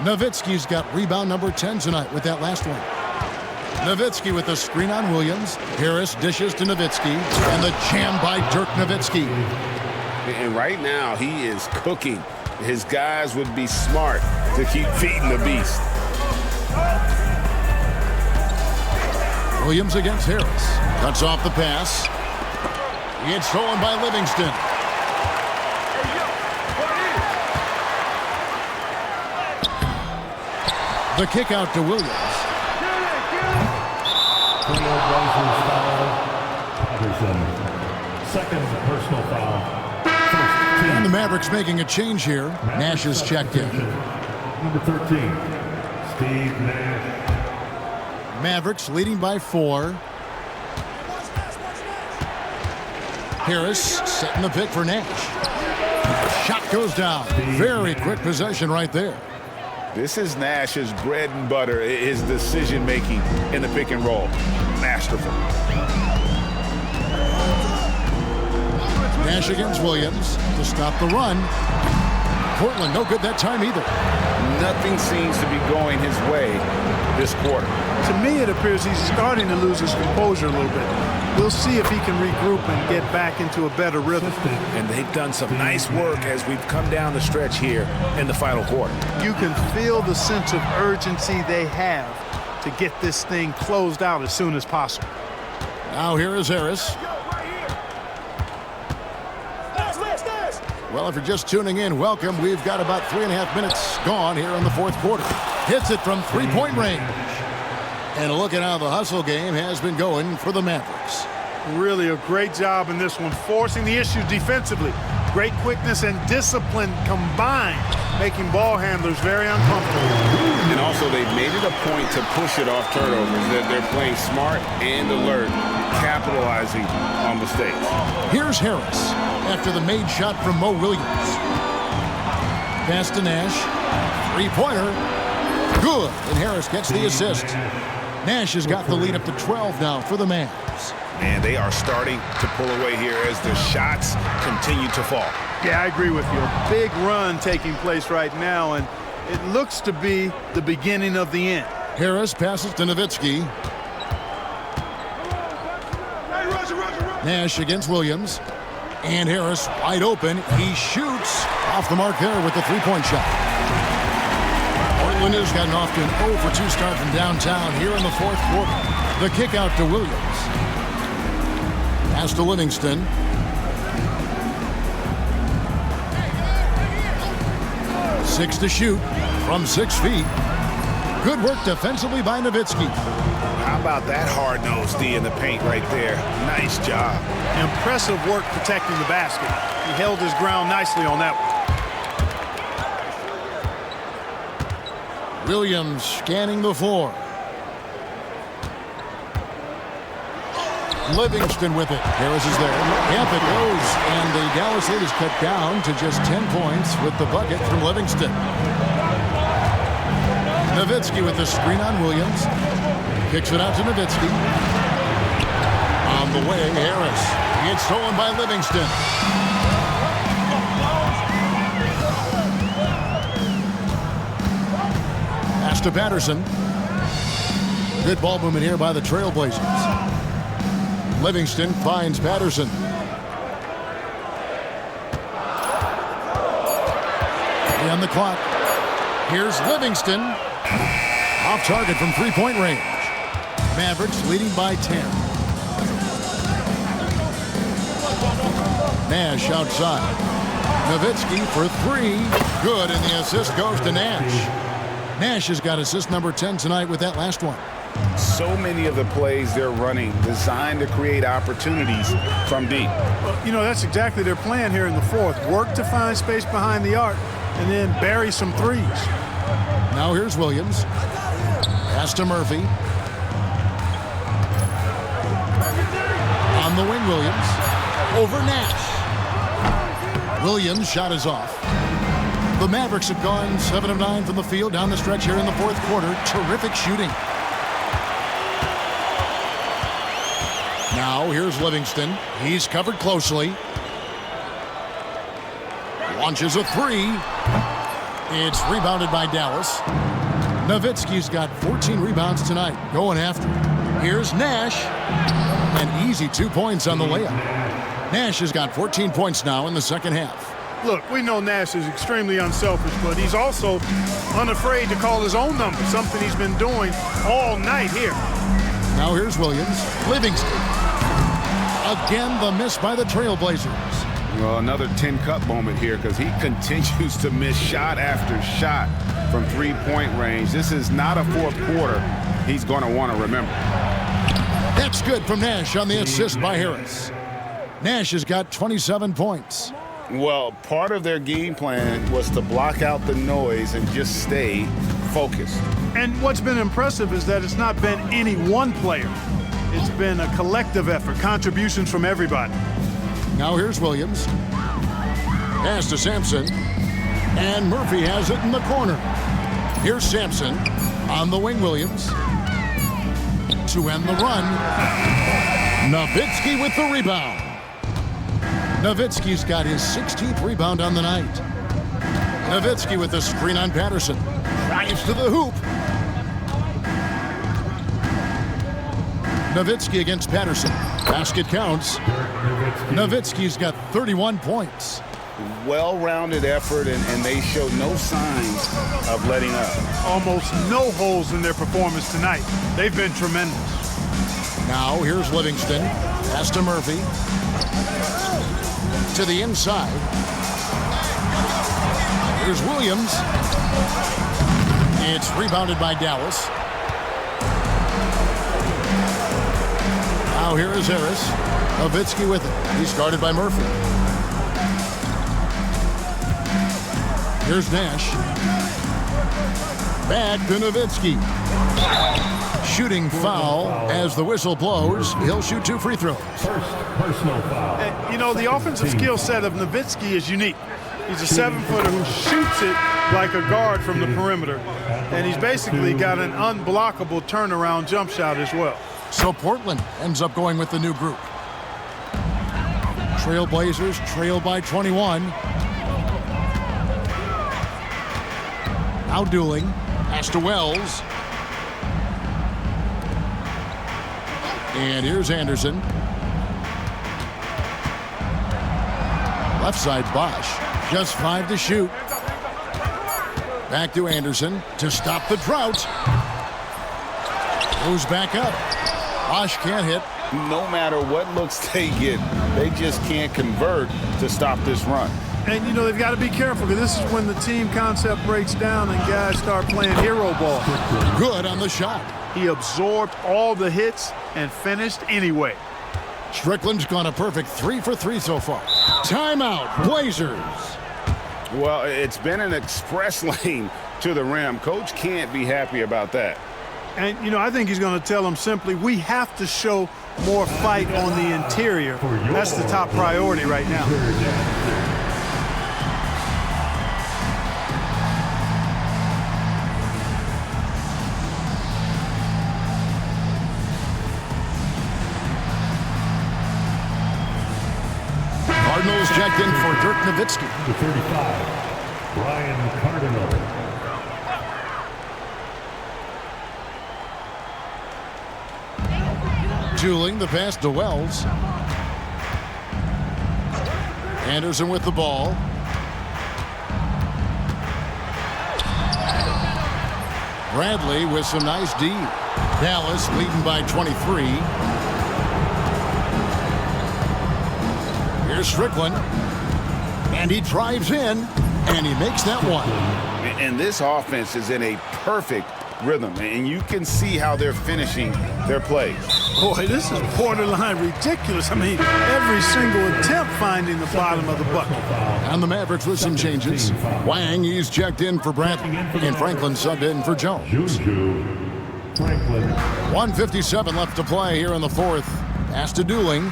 Nowitzki's got rebound number 10 tonight with that last one. Nowitzki with the screen on Williams. Harris dishes to Nowitzki, and the jam by Dirk Nowitzki. And right now, he is cooking. His guys would be smart to keep feeding the beast. Williams against Harris. Cuts off the pass. It's stolen by Livingston. The kick out to Williams. Second personal foul. And the Mavericks making a change here. Nash is checked in. Number 13, Steve Nash. Mavericks leading by 4. Harris setting the pick for Nash. Shot goes down. Very quick possession right there. This is Nash's bread and butter, his decision-making in the pick and roll. Masterful. Nash against Williams to stop the run. Portland no good that time either. Nothing seems to be going his way this quarter. To me, it appears he's starting to lose his composure a little bit. We'll see if he can regroup and get back into a better rhythm. And they've done some nice work as we've come down the stretch here in the final quarter. You can feel the sense of urgency they have to get this thing closed out as soon as possible. Now here is Harris. Well, if you're just tuning in, welcome. We've got about 3.5 minutes gone here in the fourth quarter. Hits it from three-point range. And look at how the hustle game has been going for the Mavericks. Really a great job in this one, forcing the issue defensively. Great quickness and discipline combined, making ball handlers very uncomfortable. And also, they've made it a point to push it off turnovers. They're playing smart and alert, capitalizing on mistakes. Here's Harris after the made shot from Mo Williams. Pass to Nash. Three-pointer. Good. And Harris gets the assist. Nash has got the lead up to 12 now for the Mavs. Man, they are starting to pull away here as the shots continue to fall. Yeah, I agree with you. A big run taking place right now, and it looks to be the beginning of the end. Harris passes to Nowitzki. Nash against Williams. And Harris wide open. He shoots off the mark there with the three-point shot. Portland has gotten off to an 0 for 2 start from downtown here in the fourth quarter. The kick out to Williams. Pass to Livingston. Six to shoot from 6 feet. Good work defensively by Nowitzki. How about that hard-nosed D in the paint right there? Nice job. Impressive work protecting the basket. He held his ground nicely on that one. Williams scanning the floor. Livingston with it. Harris is there. Camp it goes, and the Dallas lead is cut down to just 10 points with the bucket from Livingston. Nowitzki with the screen on Williams. Kicks it out to Nowitzki. On the way, Harris. It's stolen by Livingston. Pass to Patterson. Good ball movement here by the Trailblazers. Livingston finds Patterson. On the clock. Here's Livingston. Off target from three-point range. Mavericks leading by 10. Nash outside. Nowitzki for 3. Good, and the assist goes to Nash. Nash has got assist number 10 tonight with that last one. So many of the plays they're running designed to create opportunities from deep. Well, you know, that's exactly their plan here in the fourth. Work to find space behind the arc and then bury some threes. Now here's Williams. Pass to Murphy. On the wing, Williams. Over Nash. Williams' shot is off. The Mavericks have gone 7 of 9 from the field down the stretch here in the fourth quarter. Terrific shooting. Now here's Livingston. He's covered closely. Launches a three. It's rebounded by Dallas. Nowitzki's got 14 rebounds tonight. Going after it. Here's Nash. An easy 2 points on the layup. Nash has got 14 points now in the second half. Look, we know Nash is extremely unselfish, but he's also unafraid to call his own number, something he's been doing all night here. Now here's Williams. Livingston. Again, the miss by the Trailblazers. Well, another 10-cup moment here because he continues to miss shot after shot from three-point range. This is not a fourth quarter he's going to want to remember. That's good from Nash on the assist by Harris. Nash has got 27 points. Well, part of their game plan was to block out the noise and just stay focused. And what's been impressive is that it's not been any one player. It's been a collective effort, contributions from everybody. Now here's Williams. Pass to Sampson. And Murphy has it in the corner. Here's Sampson on the wing, Williams. To end the run. Nowitzki with the rebound. Nowitzki's got his 16th rebound on the night. Nowitzki with the screen on Patterson. Drives to the hoop. Nowitzki against Patterson. Basket counts. Nowitzki's got 31 points. Well-rounded effort, and they show no signs of letting up. Almost no holes in their performance tonight. They've been tremendous. Now here's Livingston. Pass to Murphy. To the inside. Here's Williams. It's rebounded by Dallas. Now here is Harris. Nowitzki with it. He's guarded by Murphy. Here's Nash. Back to Nowitzki. Shooting foul as the whistle blows. He'll shoot 2 free throws. First personal foul. And, you know, the offensive skill set of Nowitzki is unique. He's a 7-footer who shoots it like a guard from the perimeter. And he's basically got an unblockable turnaround jump shot as well. So Portland ends up going with the new group. Trailblazers trail by 21. Now dueling. Pass to Wells. And here's Anderson. Left side Bosch. Just 5 to shoot. Back to Anderson to stop the drought. Goes back up. Bosch can't hit. No matter what looks they get, they just can't convert to stop this run. And, you know, they've got to be careful because this is when the team concept breaks down and guys start playing hero ball. Good on the shot. He absorbed all the hits and finished anyway. Strickland's gone a perfect 3 for 3 so far. Timeout, Blazers. Well, it's been an express lane to the rim. Coach can't be happy about that. And, you know, I think he's going to tell them simply, we have to show more fight on the interior. That's the top priority right now. Cardinals checked in for Dirk Nowitzki. To 35, Brian Cardinal. Dueling the pass to Wells. Anderson with the ball. Bradley with some nice D. Dallas leading by 23. Here's Strickland. And he drives in, and he makes that one. And this offense is in a perfect rhythm, and you can see how they're finishing their plays. Boy, this is borderline ridiculous. I mean, every single attempt finding the bottom of the bucket. And the Mavericks with some changes. Wang, he's checked in for Brent, and Franklin subbed in for Jones. 1:57 left to play here in the fourth. Pass to Dooling.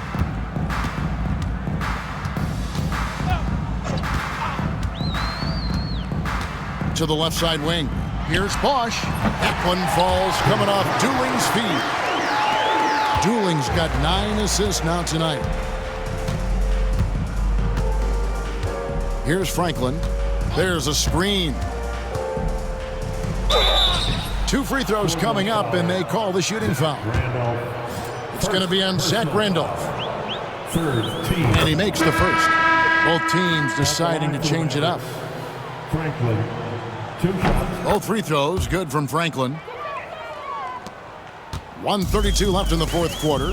To the left side wing. Here's Bosch. That one falls coming off Dooling's feet. Dooling's got 9 assists now tonight. Here's Franklin. There's a screen. 2 free throws coming up, and they call the shooting foul. It's going to be on Zach Randolph. And he makes the first. Both teams deciding to change it up. Franklin. Both free throws good from Franklin. 1:32 left in the fourth quarter.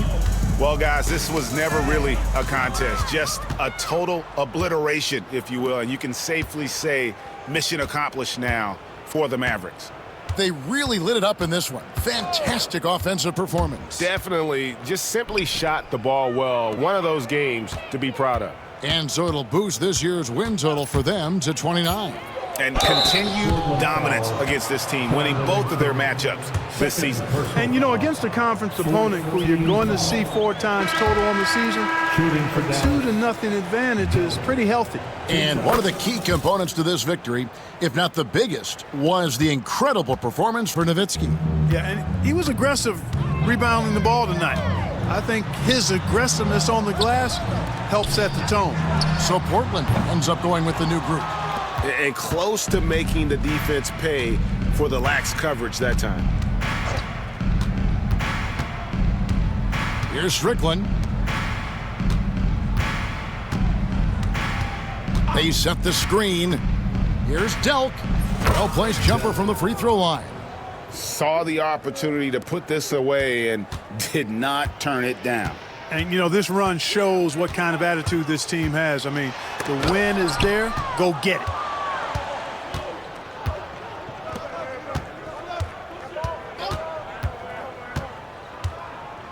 Well, guys, this was never really a contest, just a total obliteration, if you will. And you can safely say mission accomplished now for the Mavericks. They really lit it up in this one. Fantastic offensive performance. Definitely just simply shot the ball well. One of those games to be proud of. And so it'll boost this year's win total for them to 29. And continued dominance against this team, winning both of their matchups this season. And, you know, against a conference opponent who you're going to see 4 times total on the season, 2-0 advantage is pretty healthy. And one of the key components to this victory, if not the biggest, was the incredible performance for Nowitzki. Yeah, and he was aggressive rebounding the ball tonight. I think his aggressiveness on the glass helped set the tone. So Portland ends up going with the new group. And close to making the defense pay for the lax coverage that time. Here's Strickland. They set the screen. Here's Delk. Well-placed jumper from the free throw line. Saw the opportunity to put this away and did not turn it down. And, you know, this run shows what kind of attitude this team has. I mean, the win is there. Go get it.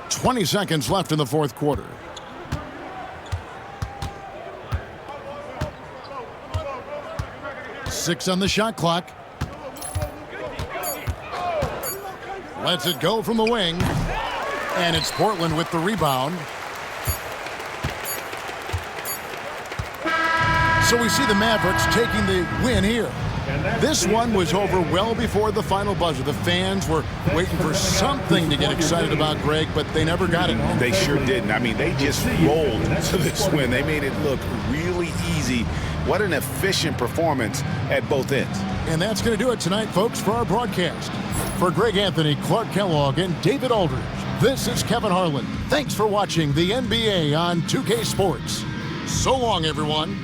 .20 seconds left in the fourth quarter. Six on the shot clock. Lets it go from the wing. And it's Portland with the rebound. So we see the Mavericks taking the win here. This one was over well before the final buzzer. The fans were waiting for something to get excited about, Greg, but they never got it. They sure didn't. I mean, they just rolled to this win. They made it look really easy. What an efficient performance at both ends. And that's going to do it tonight, folks, for our broadcast. For Greg Anthony, Clark Kellogg, and David Aldridge, this is Kevin Harlan. Thanks for watching the NBA on 2K Sports. So long, everyone.